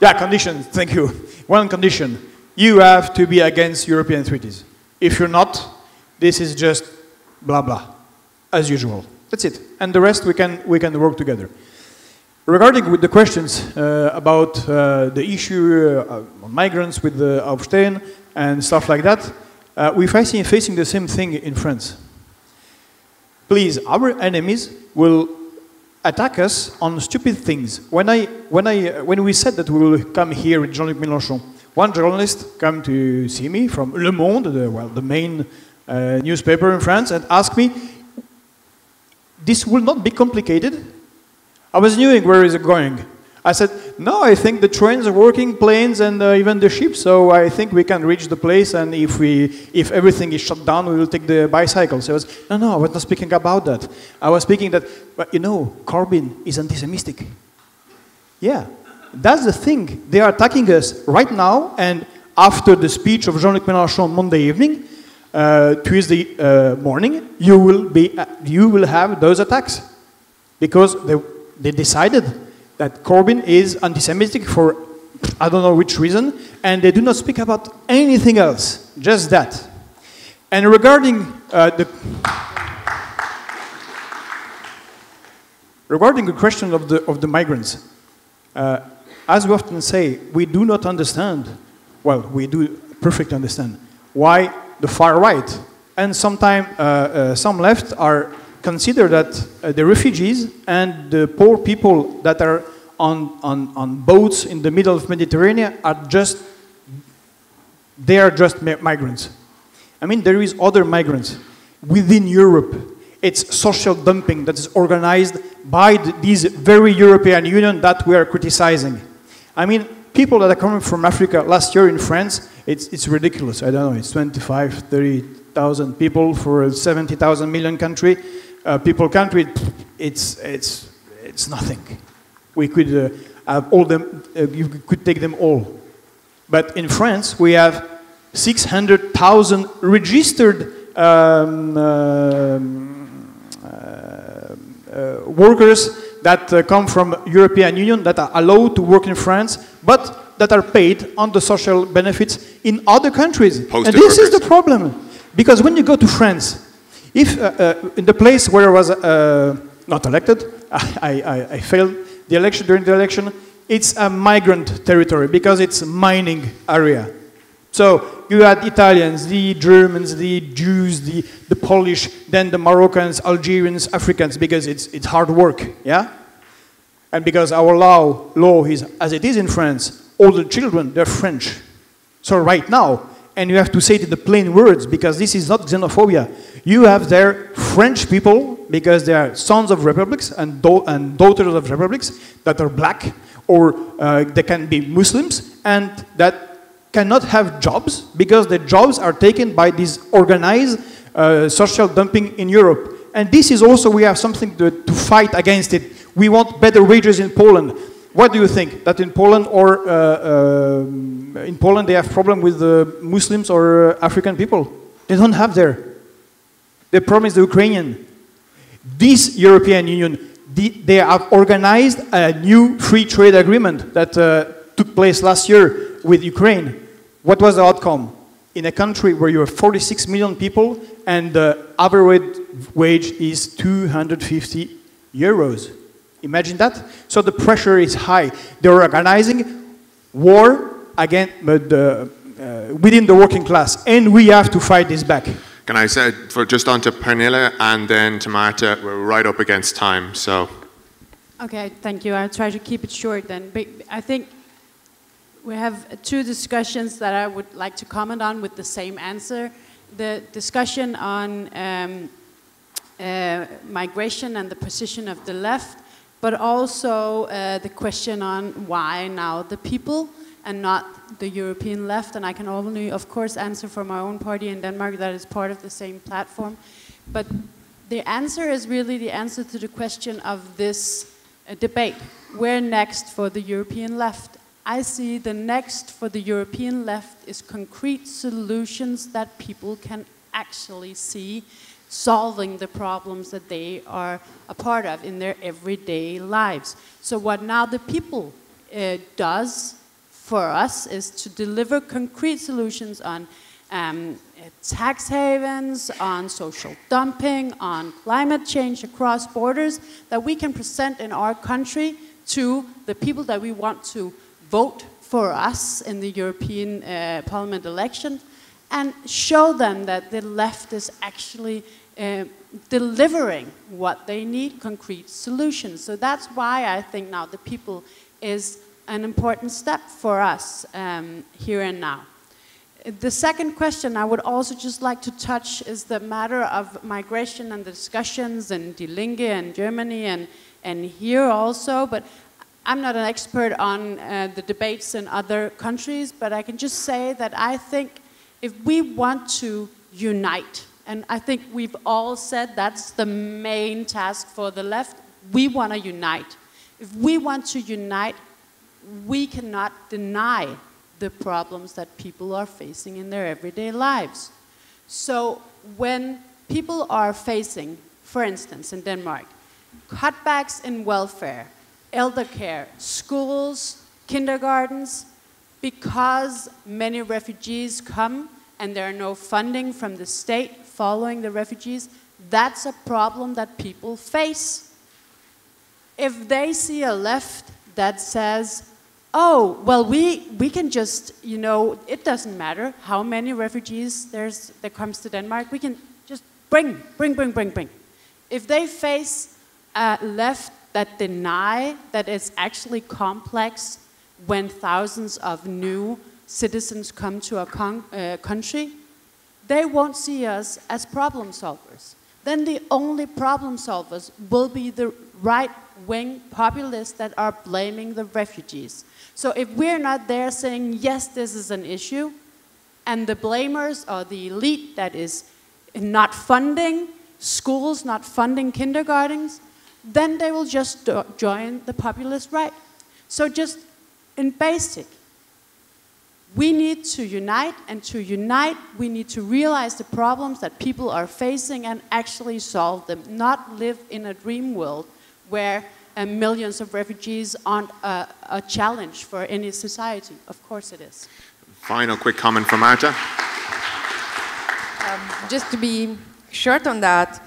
condition, thank you. One condition, you have to be against European treaties. If you're not, this is just blah blah, as usual. That's it. And the rest we can work together. Regarding with the questions about the issue on migrants with the Aufstehen and stuff like that, we're facing the same thing in France. Please, our enemies will attack us on stupid things. When we said that we will come here with Jean-Luc Mélenchon, one journalist came to see me from Le Monde, the main newspaper in France, and asked me, this will not be complicated? I was wondering where is it going. I said, no, I think the trains are working, planes, and even the ships, so I think we can reach the place, and if everything is shut down, we will take the bicycles. So I was, no, I was not speaking about that. I was speaking that, but you know, Corbyn is anti-Semitic. Yeah, that's the thing. They are attacking us right now, and after the speech of Jean-Luc Mélenchon Monday evening, Tuesday morning, you will have those attacks. Because they decided that Corbyn is anti-Semitic for I don't know which reason, and they do not speak about anything else, just that. And regarding the question of the migrants, as we often say, we do not understand, well, we do perfectly understand, why the far right and sometimes some left are consider that the refugees and the poor people that are on boats in the middle of the Mediterranean are just migrants. I mean, there is other migrants within Europe. It's social dumping that is organized by these very European Union that we are criticizing. I mean, people that are coming from Africa last year in France, it's ridiculous. I don't know, it's 25, 30,000 people for a 70,000 million country. It's nothing. We could have all them. You could take them all, but in France we have 600,000 registered workers that come from European Union that are allowed to work in France, but that are paid on the social benefits in other countries. And this is the problem, because when you go to France. If in the place where I was not elected, I failed the election during the election, it's a migrant territory because it's a mining area. So you had Italians, the Germans, the Jews, the Polish, then the Moroccans, Algerians, Africans, because it's hard work, yeah? And because our law is, as it is in France, all the children, they're French. So right now, and you have to say it in the plain words, because this is not xenophobia. You have there French people, because they are sons of republics and daughters of republics that are black, or they can be Muslims, and that cannot have jobs because the jobs are taken by this organized social dumping in Europe. And this is also, we have something to fight against it. We want better wages in Poland. What do you think? That in Poland they have problem with the Muslims or African people? They don't have there. The problem is the Ukrainian. This European Union, they have organized a new free trade agreement that took place last year with Ukraine. What was the outcome? In a country where you have 46 million people and the average wage is 250 euros. Imagine that? So the pressure is high. They're organizing war against, within the working class, and we have to fight this back. Can I say, just on to Pernille and then to Marta, we're right up against time, so. Okay, thank you. I'll try to keep it short then. But I think we have two discussions that I would like to comment on with the same answer. The discussion on migration and the position of the left, but also the question on why now the people and not the European left. And I can only, of course, answer for my own party in Denmark that is part of the same platform. But the answer is really the answer to the question of this debate. Where next for the European left? I see the next for the European left is concrete solutions that people can actually see solving the problems that they are a part of in their everyday lives. So what now the people does for us is to deliver concrete solutions on tax havens, on social dumping, on climate change across borders that we can present in our country to the people that we want to vote for us in the European Parliament election and show them that the left is actually delivering what they need, concrete solutions. So that's why I think now the people is an important step for us here and now. The second question I would also just like to touch is the matter of migration and the discussions in Die Linke and Germany and here also, but I'm not an expert on the debates in other countries, but I can just say that I think if we want to unite, and I think we've all said that's the main task for the left, we want to unite. If we want to unite, we cannot deny the problems that people are facing in their everyday lives. So when people are facing, for instance, in Denmark, cutbacks in welfare, elder care, schools, kindergartens, because many refugees come and there are no funding from the state following the refugees, that's a problem that people face. If they see a left that says, oh, well, we can just, you know, it doesn't matter how many refugees that comes to Denmark, we can just bring. If they face a left that deny that it's actually complex when thousands of new citizens come to a country, they won't see us as problem solvers. Then the only problem solvers will be the right-wing populists that are blaming the refugees. So if we're not there saying, yes, this is an issue, and the blamers are the elite that is not funding schools, not funding kindergartens, then they will just join the populist right. So just in basic, we need to unite, and to unite, we need to realize the problems that people are facing and actually solve them, not live in a dream world where millions of refugees aren't a challenge for any society. Of course it is. Final quick comment from Marta. Just to be short on that,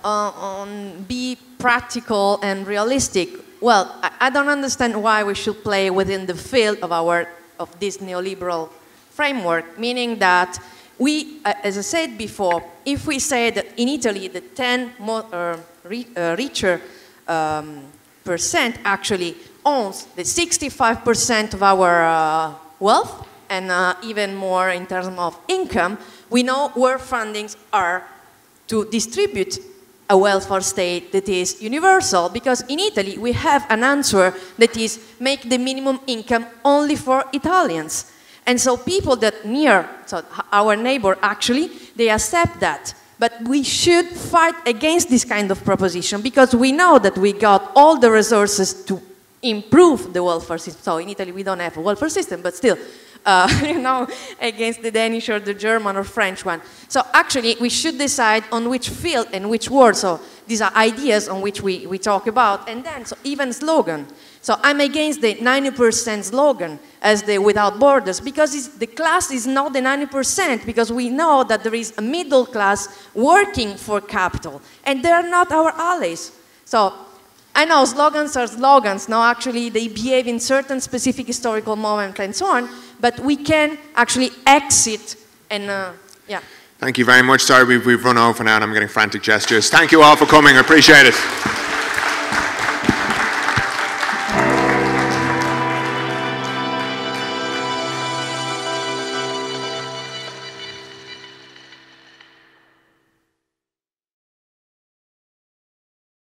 on be practical and realistic. Well, I don't understand why we should play within the field of this neoliberal framework, meaning that we, as I said before, if we say that in Italy the 10 richer percent actually owns the 65% of our wealth, and even more in terms of income, we know where fundings are to distribute a welfare state that is universal, because in Italy we have an answer that is make the minimum income only for Italians. And so people that so our neighbor actually, they accept that. But we should fight against this kind of proposition, because we know that we got all the resources to improve the welfare system. So in Italy we don't have a welfare system, but still, you know, against the Danish or the German or French one. So actually we should decide on which field and which word. So these are ideas on which we talk about. And then, so even slogan. So I'm against the 90% slogan as the without borders, because the class is not the 90%, because we know that there is a middle class working for capital, and they are not our allies. So I know slogans are slogans. No, actually they behave in certain specific historical moments and so on, but we can actually exit and, yeah. Thank you very much. Sorry, we've run over now and I'm getting frantic gestures. Thank you all for coming. I appreciate it.